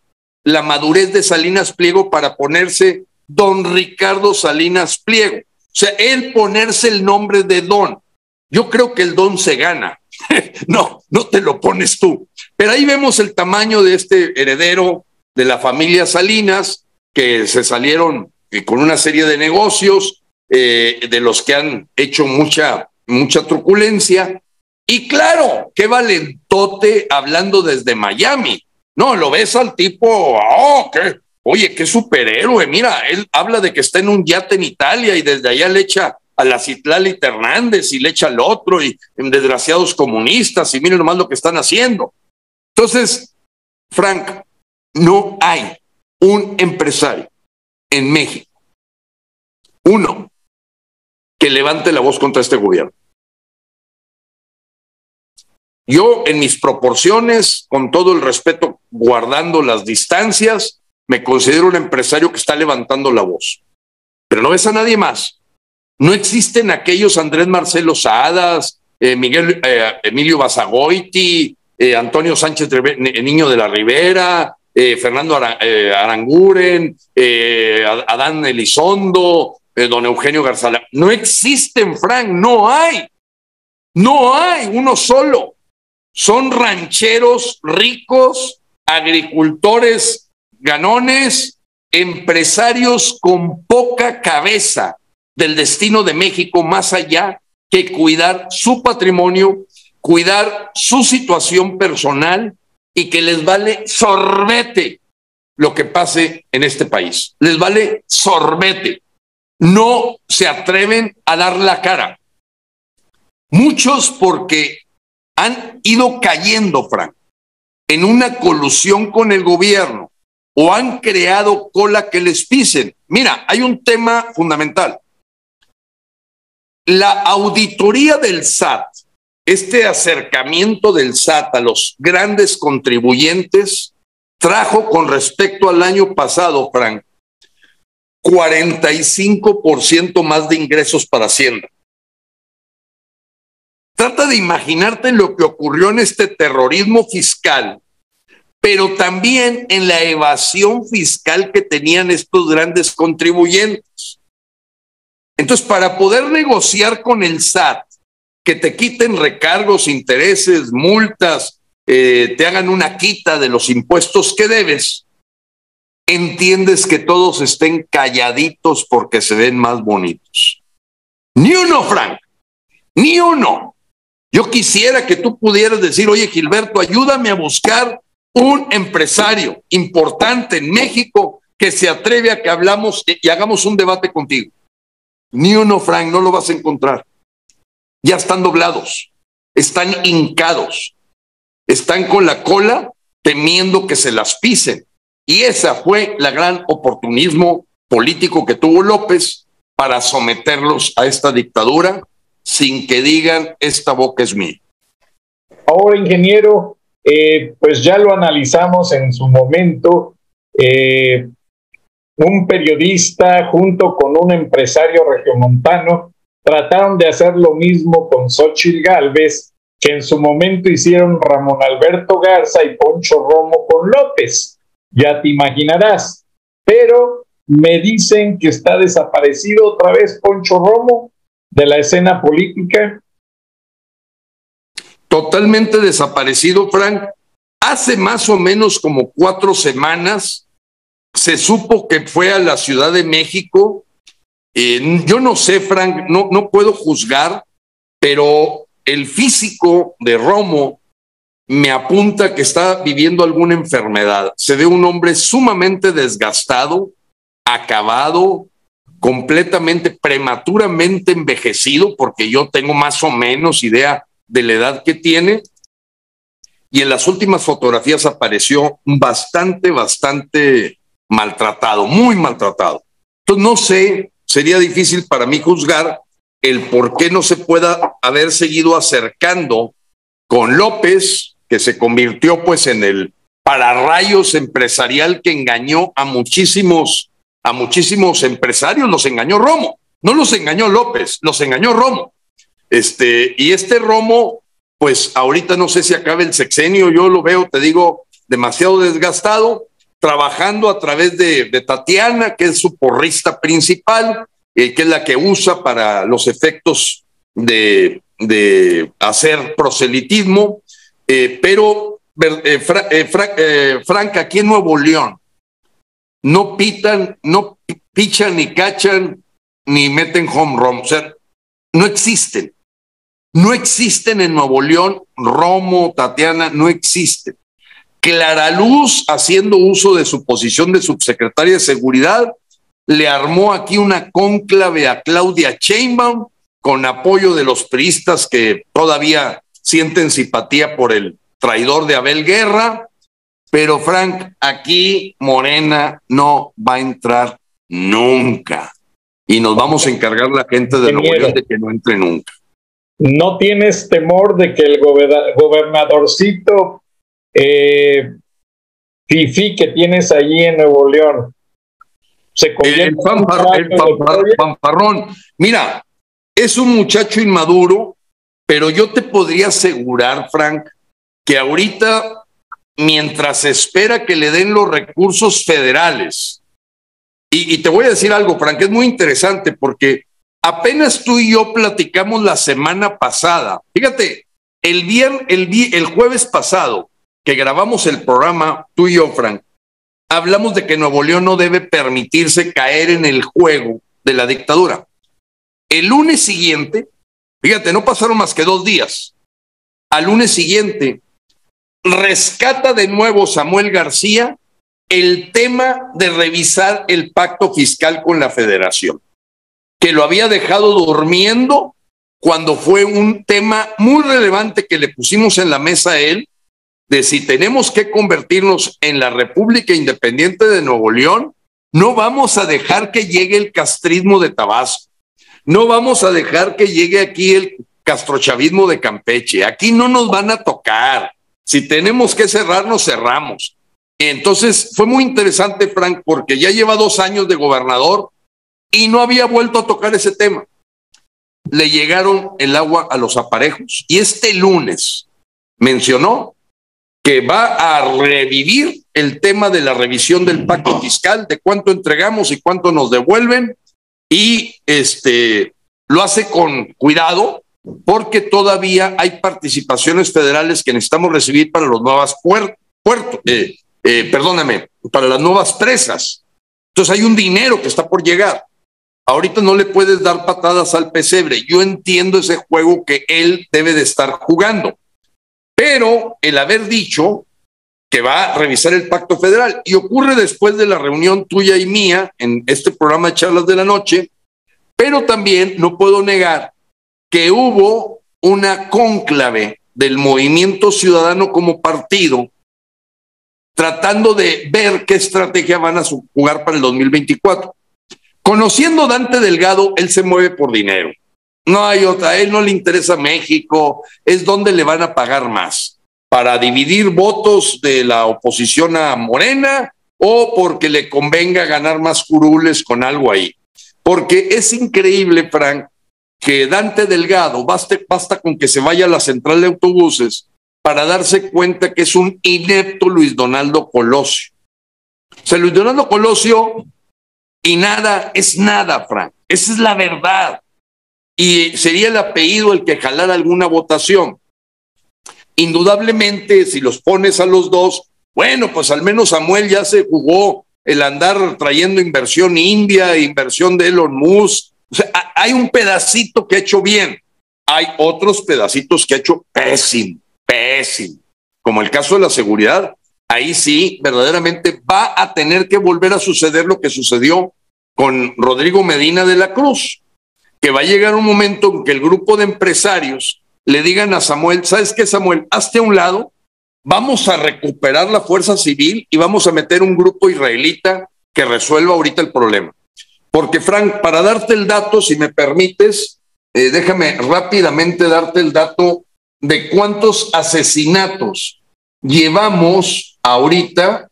la madurez de Salinas Pliego para ponerse don Ricardo Salinas Pliego? O sea, él ponerse el nombre de don. Yo creo que el don se gana. No te lo pones tú. Pero ahí vemos el tamaño de este heredero de la familia Salinas, que se salieron con una serie de negocios, de los que han hecho mucha truculencia. Y claro, qué valentote hablando desde Miami. No, lo ves al tipo, oye, qué superhéroe. Mira, él habla de que está en un yate en Italia y desde allá le echa a la Citlali Hernández y le echa al otro y desgraciados comunistas y miren nomás lo que están haciendo. Entonces, Frank, no hay un empresario en México, uno, que levante la voz contra este gobierno. Yo, en mis proporciones, con todo el respeto, guardando las distancias, me considero un empresario que está levantando la voz. Pero no ves a nadie más. No existen aquellos Andrés Marcelo Sadas, Emilio Basagoiti, Antonio Sánchez Niño de la Rivera, Fernando Aranguren, Adán Elizondo, don Eugenio Garzala. No existen, Frank, no hay uno solo. Son rancheros ricos, agricultores ganones, empresarios con poca cabeza del destino de México, más allá que cuidar su patrimonio, cuidar su situación personal, y que les vale sorbete lo que pase en este país. Les vale sorbete. No se atreven a dar la cara. Muchos porque han ido cayendo, Frank, en una colusión con el gobierno o han creado cola que les pisen. Mira, hay un tema fundamental. La auditoría del SAT, este acercamiento del SAT a los grandes contribuyentes, trajo con respecto al año pasado, Frank, 45% más de ingresos para Hacienda. Trata de imaginarte lo que ocurrió en este terrorismo fiscal, pero también en la evasión fiscal que tenían estos grandes contribuyentes. Entonces, para poder negociar con el SAT, que te quiten recargos, intereses, multas, te hagan una quita de los impuestos que debes, entiendes que todos estén calladitos porque se ven más bonitos. Ni uno, Frank, ni uno. Yo quisiera que tú pudieras decir, oye, Gilberto, ayúdame a buscar un empresario importante en México que se atreve a que hablamos y hagamos un debate contigo. Ni uno, Frank, no lo vas a encontrar. Ya están doblados, están hincados, están con la cola temiendo que se las pisen. Y esa fue la gran oportunismo político que tuvo López para someterlos a esta dictadura sin que digan, esta boca es mía. Ahora, ingeniero, pues ya lo analizamos en su momento. Un periodista junto con un empresario regiomontano trataron de hacer lo mismo con Xóchitl Gálvez, que en su momento hicieron Ramón Alberto Garza y Poncho Romo con López. Ya te imaginarás. Pero me dicen que está desaparecido otra vez Poncho Romo de la escena política. Totalmente desaparecido, Frank. Hace más o menos como 4 semanas se supo que fue a la Ciudad de México. Yo no sé, Frank, no puedo juzgar, pero el físico de Romo me apunta que está viviendo alguna enfermedad. Se ve un hombre sumamente desgastado, acabado, completamente, prematuramente envejecido, porque yo tengo más o menos idea de la edad que tiene. Y en las últimas fotografías apareció bastante maltratado, muy maltratado. Entonces no sé, sería difícil para mí juzgar el por qué no se pueda haber seguido acercando con López, que se convirtió pues en el pararrayos empresarial que engañó a muchísimos empresarios. Los engañó Romo, no los engañó López, los engañó Romo. Y este Romo, pues ahorita no sé si acabe el sexenio, yo lo veo, te digo, demasiado desgastado, trabajando a través de Tatiana, que es su porrista principal, que es la que usa para los efectos de hacer proselitismo, pero Frank, aquí en Nuevo León no pitan, no pichan ni cachan ni meten home run, o sea, no existen en Nuevo León. Romo, Tatiana, no existen. Clara Luz, haciendo uso de su posición de subsecretaria de Seguridad, le armó aquí una cónclave a Claudia Sheinbaum con apoyo de los priistas que todavía sienten simpatía por el traidor de Abel Guerra. Pero Frank, aquí Morena no va a entrar nunca. Y nos vamos a encargar la gente de Nuevo León de que no entre nunca. ¿No tienes temor de que el gobernadorcito fifí que tienes allí en Nuevo León se convierta el fanfarrón? Mira, es un muchacho inmaduro, pero yo te podría asegurar, Frank, que ahorita, mientras espera que le den los recursos federales, y te voy a decir algo, Frank, es muy interesante porque apenas tú y yo platicamos la semana pasada. Fíjate, el jueves pasado que grabamos el programa, tú y yo, Frank, hablamos de que Nuevo León no debe permitirse caer en el juego de la dictadura. El lunes siguiente, fíjate, no pasaron más que 2 días. Al lunes siguiente, rescata de nuevo Samuel García el tema de revisar el pacto fiscal con la Federación, que lo había dejado durmiendo cuando fue un tema muy relevante que le pusimos en la mesa a él, de si tenemos que convertirnos en la República Independiente de Nuevo León, no vamos a dejar que llegue el castrismo de Tabasco, no vamos a dejar que llegue aquí el castrochavismo de Campeche, aquí no nos van a tocar, si tenemos que cerrarnos, cerramos. Entonces fue muy interesante, Frank, porque ya lleva 2 años de gobernador y no había vuelto a tocar ese tema. Le llegaron el agua a los aparejos y este lunes mencionó que va a revivir el tema de la revisión del pacto fiscal, de cuánto entregamos y cuánto nos devuelven, y lo hace con cuidado porque todavía hay participaciones federales que necesitamos recibir para los nuevos para las nuevas presas. Entonces hay un dinero que está por llegar. Ahorita no le puedes dar patadas al pesebre. Yo entiendo ese juego que él debe de estar jugando, pero el haber dicho que va a revisar el pacto federal y ocurre después de la reunión tuya y mía en este programa de Charlas de la Noche, pero también no puedo negar que hubo una cónclave del Movimiento Ciudadano como partido tratando de ver qué estrategia van a jugar para el 2024. Conociendo a Dante Delgado, él se mueve por dinero. No hay otra, a él no le interesa México, es donde le van a pagar más, para dividir votos de la oposición a Morena o porque le convenga ganar más curules con algo ahí. Porque es increíble, Frank, que Dante Delgado, basta con que se vaya a la central de autobuses para darse cuenta que es un inepto Luis Donaldo Colosio. O sea, Luis Donaldo Colosio y nada es nada, Frank. Esa es la verdad. Y sería el apellido el que jalara alguna votación. Indudablemente, si los pones a los dos, bueno, pues al menos Samuel ya se jugó el andar trayendo inversión india, inversión de Elon Musk. O sea, hay un pedacito que ha hecho bien. Hay otros pedacitos que ha hecho pésimo, como el caso de la seguridad. Ahí sí, verdaderamente va a tener que volver a suceder lo que sucedió con Rodrigo Medina de la Cruz, que va a llegar un momento en que el grupo de empresarios le digan a Samuel, ¿sabes qué, Samuel? Hazte a un lado, vamos a recuperar la fuerza civil y vamos a meter un grupo israelita que resuelva ahorita el problema. Porque, Frank, para darte el dato, si me permites, déjame rápidamente darte el dato de cuántos asesinatos llevamos ahorita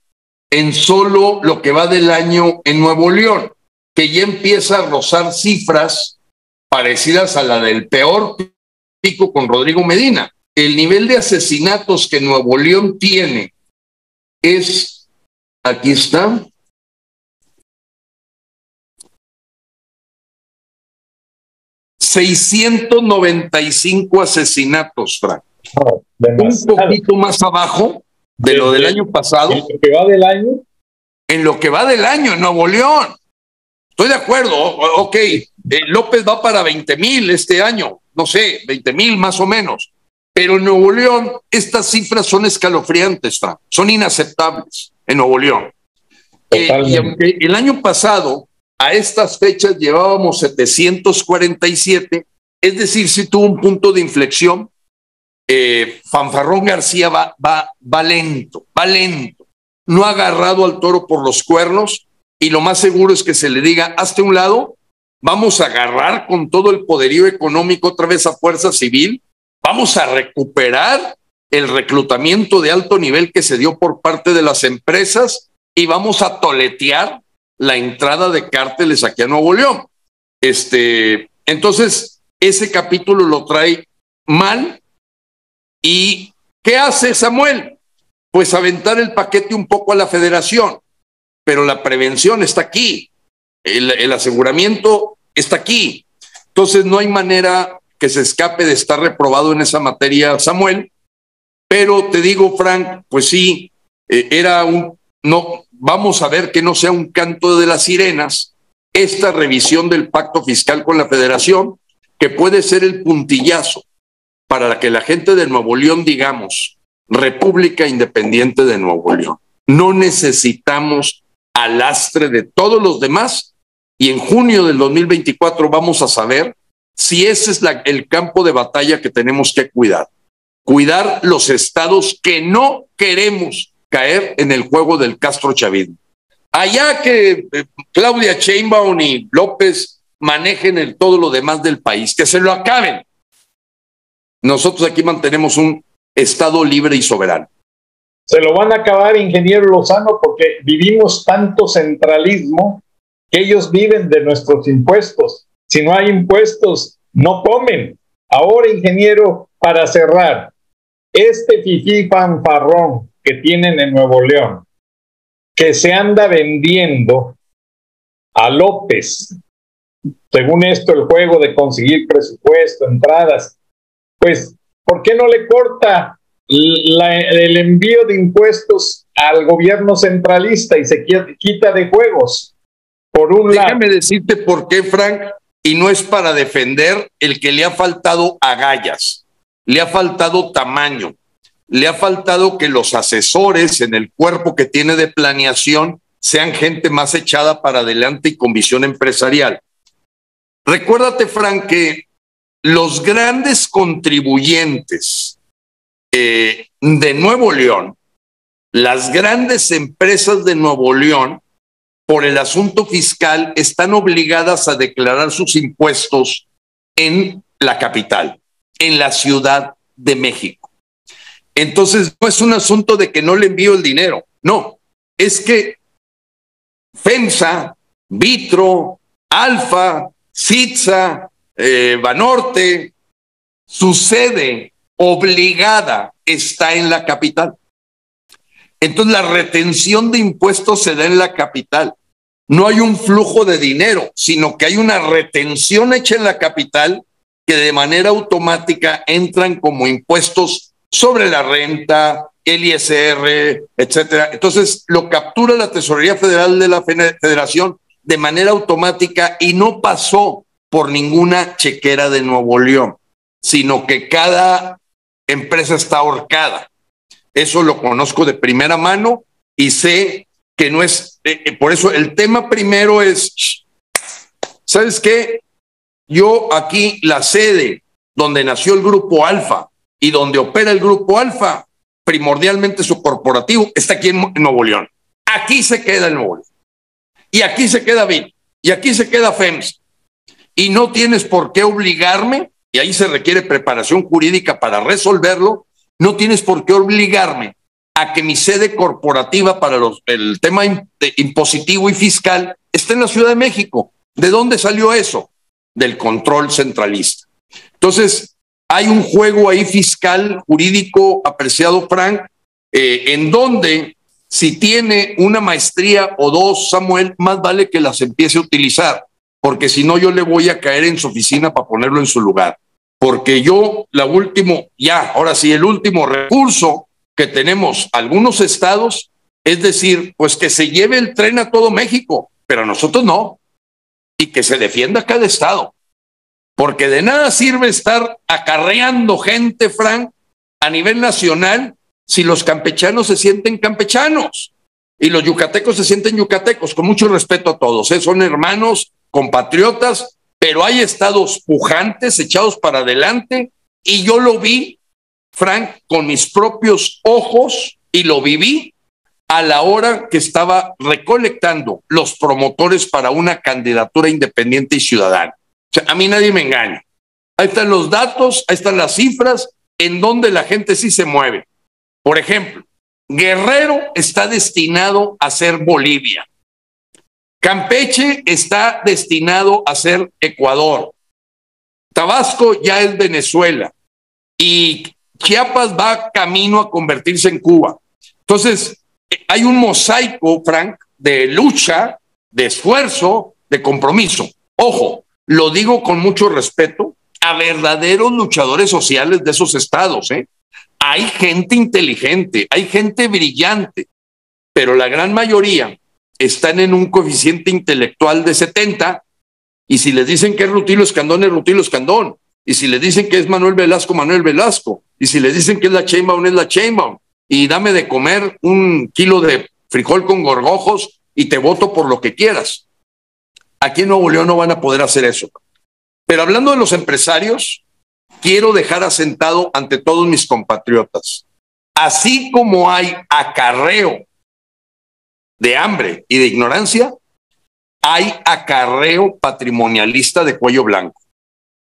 en solo lo que va del año en Nuevo León, que ya empieza a rozar cifras parecidas a la del peor pico con Rodrigo Medina. El nivel de asesinatos que Nuevo León tiene es, aquí está, 695 asesinatos, Frank. Oh, un poquito más abajo de lo del año pasado. ¿En lo que va del año? En lo que va del año en Nuevo León. Estoy de acuerdo, ok, López va para 20,000 este año, no sé, 20,000 más o menos. Pero en Nuevo León estas cifras son escalofriantes, Frank, son inaceptables en Nuevo León. Y aunque el año pasado a estas fechas llevábamos 747, es decir, sí tuvo un punto de inflexión. Fanfarrón García va lento, no ha agarrado al toro por los cuernos y lo más seguro es que se le diga, hazte un lado, vamos a agarrar con todo el poderío económico otra vez a Fuerza Civil, vamos a recuperar el reclutamiento de alto nivel que se dio por parte de las empresas y vamos a toletear la entrada de cárteles aquí a Nuevo León. Entonces, ese capítulo lo trae mal. ¿Y qué hace Samuel? Pues aventar el paquete un poco a la federación, pero la prevención está aquí, el aseguramiento está aquí. Entonces no hay manera que se escape de estar reprobado en esa materia, Samuel. Pero te digo, Frank, pues sí, no, vamos a ver que no sea un canto de las sirenas esta revisión del pacto fiscal con la federación, que puede ser el puntillazo para que la gente de Nuevo León digamos, República Independiente de Nuevo León. No necesitamos al lastre de todos los demás y en junio del 2024 vamos a saber si ese es el campo de batalla que tenemos que cuidar. Cuidar los estados que no queremos caer en el juego del castrochavismo. Allá que Claudia Sheinbaum y López manejen todo lo demás del país, que se lo acaben. Nosotros aquí mantenemos un estado libre y soberano. Se lo van a acabar, ingeniero Lozano, porque vivimos tanto centralismo que ellos viven de nuestros impuestos. Si no hay impuestos, no comen. Ahora, ingeniero, para cerrar, este fifí fanfarrón que tienen en Nuevo León, que se anda vendiendo a López, según esto, el juego de conseguir presupuesto, entradas, pues, ¿por qué no le corta el envío de impuestos al gobierno centralista y se quita de juegos. Por un lado. Déjame decirte por qué, Frank, y no es para defender el que le ha faltado agallas, le ha faltado tamaño, le ha faltado que los asesores en el cuerpo que tiene de planeación sean gente más echada para adelante y con visión empresarial. Recuérdate, Frank, que los grandes contribuyentes de Nuevo León, las grandes empresas de Nuevo León, por el asunto fiscal, están obligadas a declarar sus impuestos en la capital, en la Ciudad de México. Entonces, no es un asunto de que no le envío el dinero, no, es que FEMSA, Vitro, Alfa, CITSA, Banorte, su sede obligada está en la capital. Entonces la retención de impuestos se da en la capital. No hay un flujo de dinero, sino que hay una retención hecha en la capital que de manera automática entran como impuestos sobre la renta, el ISR, etcétera. Entonces lo captura la Tesorería Federal de la Federación de manera automática y no pasó por ninguna chequera de Nuevo León, sino que cada empresa está ahorcada. Eso lo conozco de primera mano y sé que no es, por eso el tema primero es, ¿sabes qué? Yo aquí, la sede donde nació el Grupo Alfa y donde opera el Grupo Alfa, primordialmente su corporativo, está aquí en Nuevo León. Aquí se queda el Nuevo León. Y aquí se queda BIT. Y aquí se queda FEMS. Y no tienes por qué obligarme, y ahí se requiere preparación jurídica para resolverlo, no tienes por qué obligarme a que mi sede corporativa para el tema impositivo y fiscal esté en la Ciudad de México. ¿De dónde salió eso? Del control centralista. Entonces, hay un juego ahí fiscal, jurídico, apreciado Frank, en donde si tiene una maestría o dos, Samuel, más vale que las empiece a utilizar, porque si no yo le voy a caer en su oficina para ponerlo en su lugar. Porque yo, ahora sí, el último recurso que tenemos algunos estados, es decir, pues que se lleve el tren a todo México, pero a nosotros no, y que se defienda cada estado. Porque de nada sirve estar acarreando gente, Frank, a nivel nacional, si los campechanos se sienten campechanos y los yucatecos se sienten yucatecos, con mucho respeto a todos, son hermanos, compatriotas, pero hay estados pujantes, echados para adelante, y yo lo vi, Frank, con mis propios ojos, y lo viví a la hora que estaba recolectando los promotores para una candidatura independiente y ciudadana. O sea, a mí nadie me engaña. Ahí están los datos, ahí están las cifras, en donde la gente sí se mueve. Por ejemplo, Guerrero está destinado a ser Bolivia. Campeche está destinado a ser Ecuador. Tabasco ya es Venezuela. Y Chiapas va camino a convertirse en Cuba. Entonces, hay un mosaico, Frank, de lucha, de esfuerzo, de compromiso. Ojo, lo digo con mucho respeto a verdaderos luchadores sociales de esos estados, ¿eh? Hay gente inteligente, hay gente brillante, pero la gran mayoría están en un coeficiente intelectual de 70, y si les dicen que es Rutilio Escandón, es Rutilio Escandón, y si les dicen que es Manuel Velasco, Manuel Velasco, y si les dicen que es la Sheinbaum, es la Sheinbaum, y dame de comer 1 kilo de frijol con gorgojos y te voto por lo que quieras. Aquí en Nuevo León no van a poder hacer eso. Pero hablando de los empresarios, quiero dejar asentado ante todos mis compatriotas, así como hay acarreo de hambre y de ignorancia, hay acarreo patrimonialista de cuello blanco.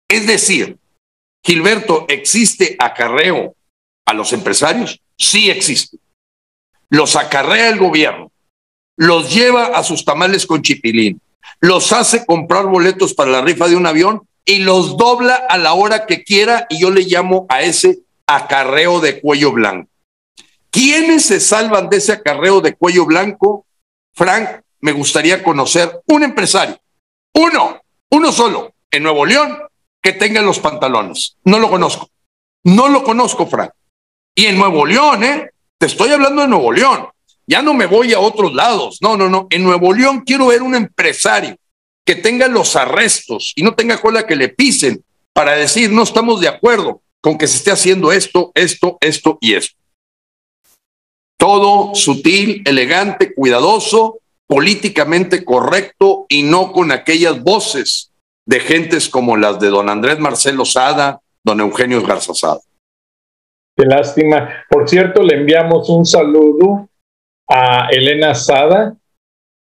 Es decir, Gilberto, ¿existe acarreo a los empresarios? Sí existe. Los acarrea el gobierno, los lleva a sus tamales con chipilín, los hace comprar boletos para la rifa de un avión y los dobla a la hora que quiera, y yo le llamo a ese acarreo de cuello blanco. ¿Quiénes se salvan de ese acarreo de cuello blanco? Frank, me gustaría conocer un empresario, uno solo, en Nuevo León, que tenga los pantalones. No lo conozco, Frank. Y en Nuevo León, te estoy hablando de Nuevo León. ya no me voy a otros lados. No, no, no. En Nuevo León quiero ver un empresario que tenga los arrestos y no tenga cola que le pisen para decir no estamos de acuerdo con que se esté haciendo esto, esto, esto y esto. Todo sutil, elegante, cuidadoso, políticamente correcto y no con aquellas voces de gentes como las de don Andrés Marcelo Sada, don Eugenio Garza Sada. Qué lástima. Por cierto, le enviamos un saludo a Elena Sada,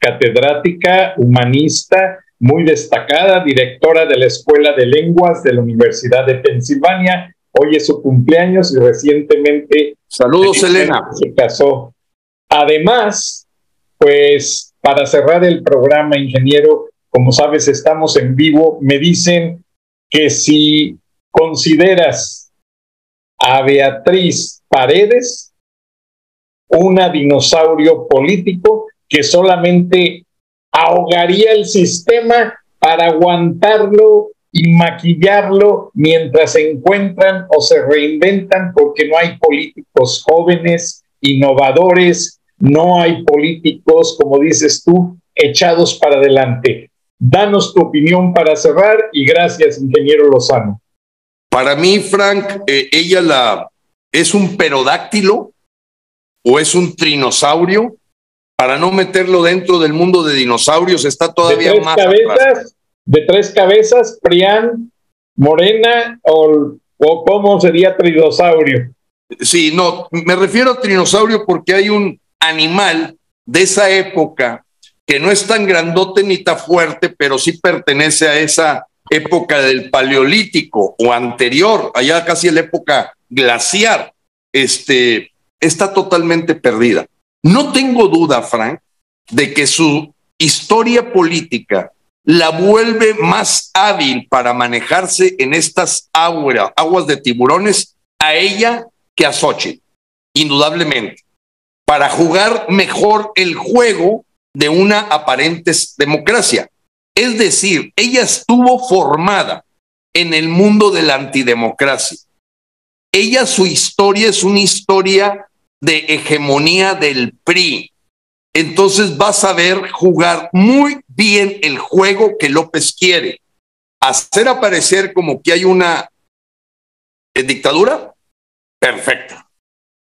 catedrática, humanista, muy destacada, directora de la Escuela de Lenguas de la Universidad de Pensilvania. Hoy es su cumpleaños y recientemente saludos, Elena, se casó. Además, pues para cerrar el programa, ingeniero, como sabes, estamos en vivo. Me dicen que si consideras a Beatriz Paredes una dinosaurio político que solamente ahogaría el sistema para aguantarlo y maquillarlo mientras se encuentran o se reinventan, porque no hay políticos jóvenes, innovadores, no hay políticos, como dices tú, echados para adelante. Danos tu opinión para cerrar y gracias, ingeniero Lozano. Para mí, Frank, ella es un pterodáctilo o es un trinosaurio. Para no meterlo dentro del mundo de dinosaurios, está todavía más atrás. De tres cabezas, Prián, Morena o ¿cómo sería trinosaurio? Sí, no, me refiero a trinosaurio porque hay un animal de esa época que no es tan grandote ni tan fuerte, pero sí pertenece a esa época del Paleolítico o anterior, allá casi la época glaciar. Está totalmente perdida. No tengo duda, Frank, de que su historia política la vuelve más hábil para manejarse en estas aguas de tiburones a ella que a Xochitl, indudablemente, para jugar mejor el juego de una aparente democracia. Es decir, ella estuvo formada en el mundo de la antidemocracia. Su historia es una historia de hegemonía del PRI. Entonces va a saber jugar muy bien el juego que López quiere. Hacer aparecer como que hay una dictadura perfecta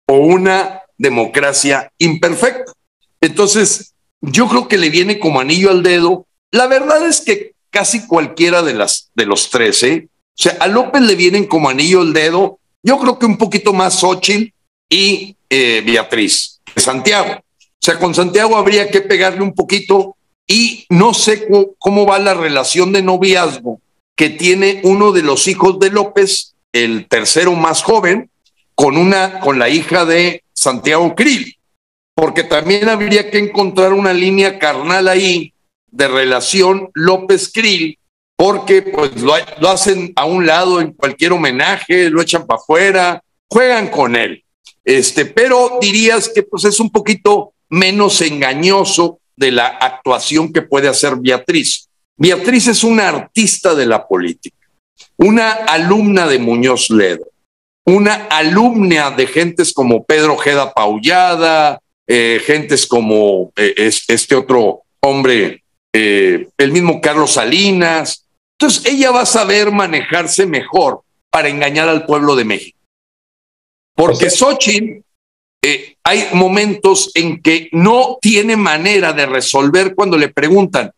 o una democracia imperfecta. Entonces, yo creo que le viene como anillo al dedo. La verdad es que casi cualquiera de los tres, o sea, a López le vienen como anillo al dedo. Yo creo que un poquito más Xochitl y Beatriz, Santiago. O sea, con Santiago habría que pegarle un poquito y no sé cómo va la relación de noviazgo que tiene uno de los hijos de López, el tercero más joven, con la hija de Santiago Krill, porque también habría que encontrar una línea carnal ahí de relación López-Krill, porque pues lo hacen a un lado en cualquier homenaje, lo echan para afuera, juegan con él. Pero dirías que pues es un poquito menos engañoso de la actuación que puede hacer Beatriz. Beatriz es una artista de la política, una alumna de Muñoz Ledo, una alumna de gentes como Pedro Ojeda Paullada, gentes como este otro hombre, el mismo Carlos Salinas. Entonces ella va a saber manejarse mejor para engañar al pueblo de México. Porque Xochitl, hay momentos en que no tiene manera de resolver cuando le preguntan,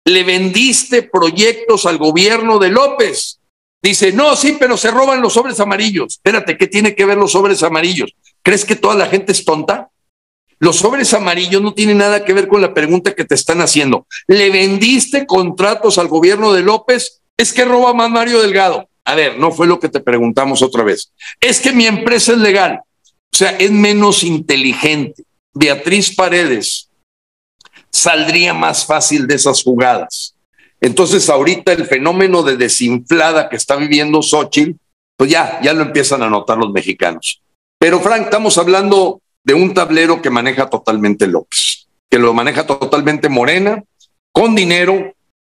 ¿le vendiste proyectos al gobierno de López? Dice, no, sí, pero se roban los sobres amarillos. Espérate, ¿qué tiene que ver los sobres amarillos? ¿Crees que toda la gente es tonta? Los sobres amarillos no tienen nada que ver con la pregunta que te están haciendo. ¿Le vendiste contratos al gobierno de López? Es que roba más Mario Delgado. A ver, no fue lo que te preguntamos otra vez. Es que mi empresa es legal. O sea, es menos inteligente. Beatriz Paredes saldría más fácil de esas jugadas. Entonces, ahorita el fenómeno de desinflada que está viviendo Xochitl, pues ya lo empiezan a notar los mexicanos. Pero, Frank, estamos hablando de un tablero que maneja totalmente López, que lo maneja totalmente Morena, con dinero,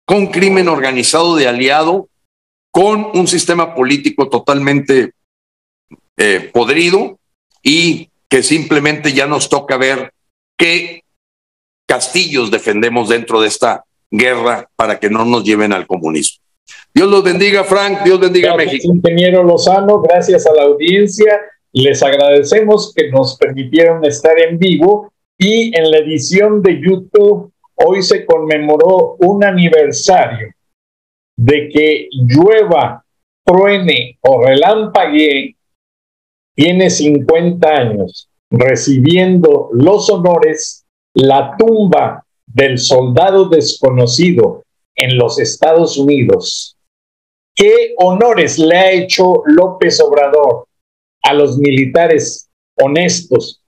con crimen organizado de aliado, con un sistema político totalmente podrido y que simplemente ya nos toca ver qué castillos defendemos dentro de esta guerra para que no nos lleven al comunismo. Dios los bendiga, Frank, Dios bendiga gracias, México. Ingeniero Lozano, gracias a la audiencia. Les agradecemos que nos permitieron estar en vivo y en la edición de YouTube hoy se conmemoró un aniversario de que llueva, truene o relampaguee. Tiene 50 años recibiendo los honores la tumba del soldado desconocido en los Estados Unidos. ¿Qué honores le ha hecho López Obrador a los militares honestos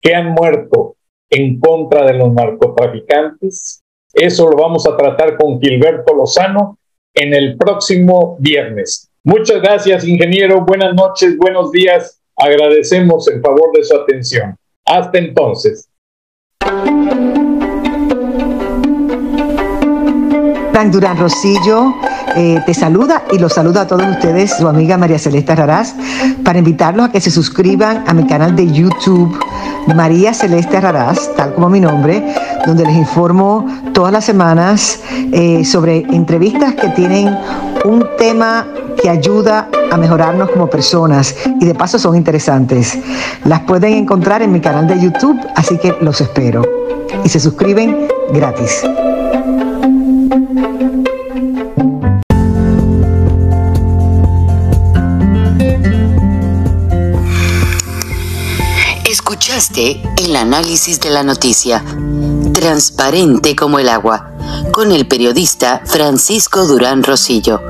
que han muerto en contra de los narcotraficantes? Eso lo vamos a tratar con Gilberto Lozano en el próximo viernes. Muchas gracias, ingeniero. Buenas noches, buenos días. Agradecemos el favor de su atención. Hasta entonces. Frank Durán Rosillo te saluda y los saluda a todos ustedes, su amiga María Celeste Raraz, para invitarlos a que se suscriban a mi canal de YouTube, María Celeste Raraz, tal como mi nombre, donde les informo todas las semanas sobre entrevistas que tienen un tema que ayuda a mejorarnos como personas y de paso son interesantes. Las pueden encontrar en mi canal de YouTube, así que los espero. Y se suscriben gratis. Escuchaste el análisis de la noticia, transparente como el agua, con el periodista Francisco Durán Rosillo.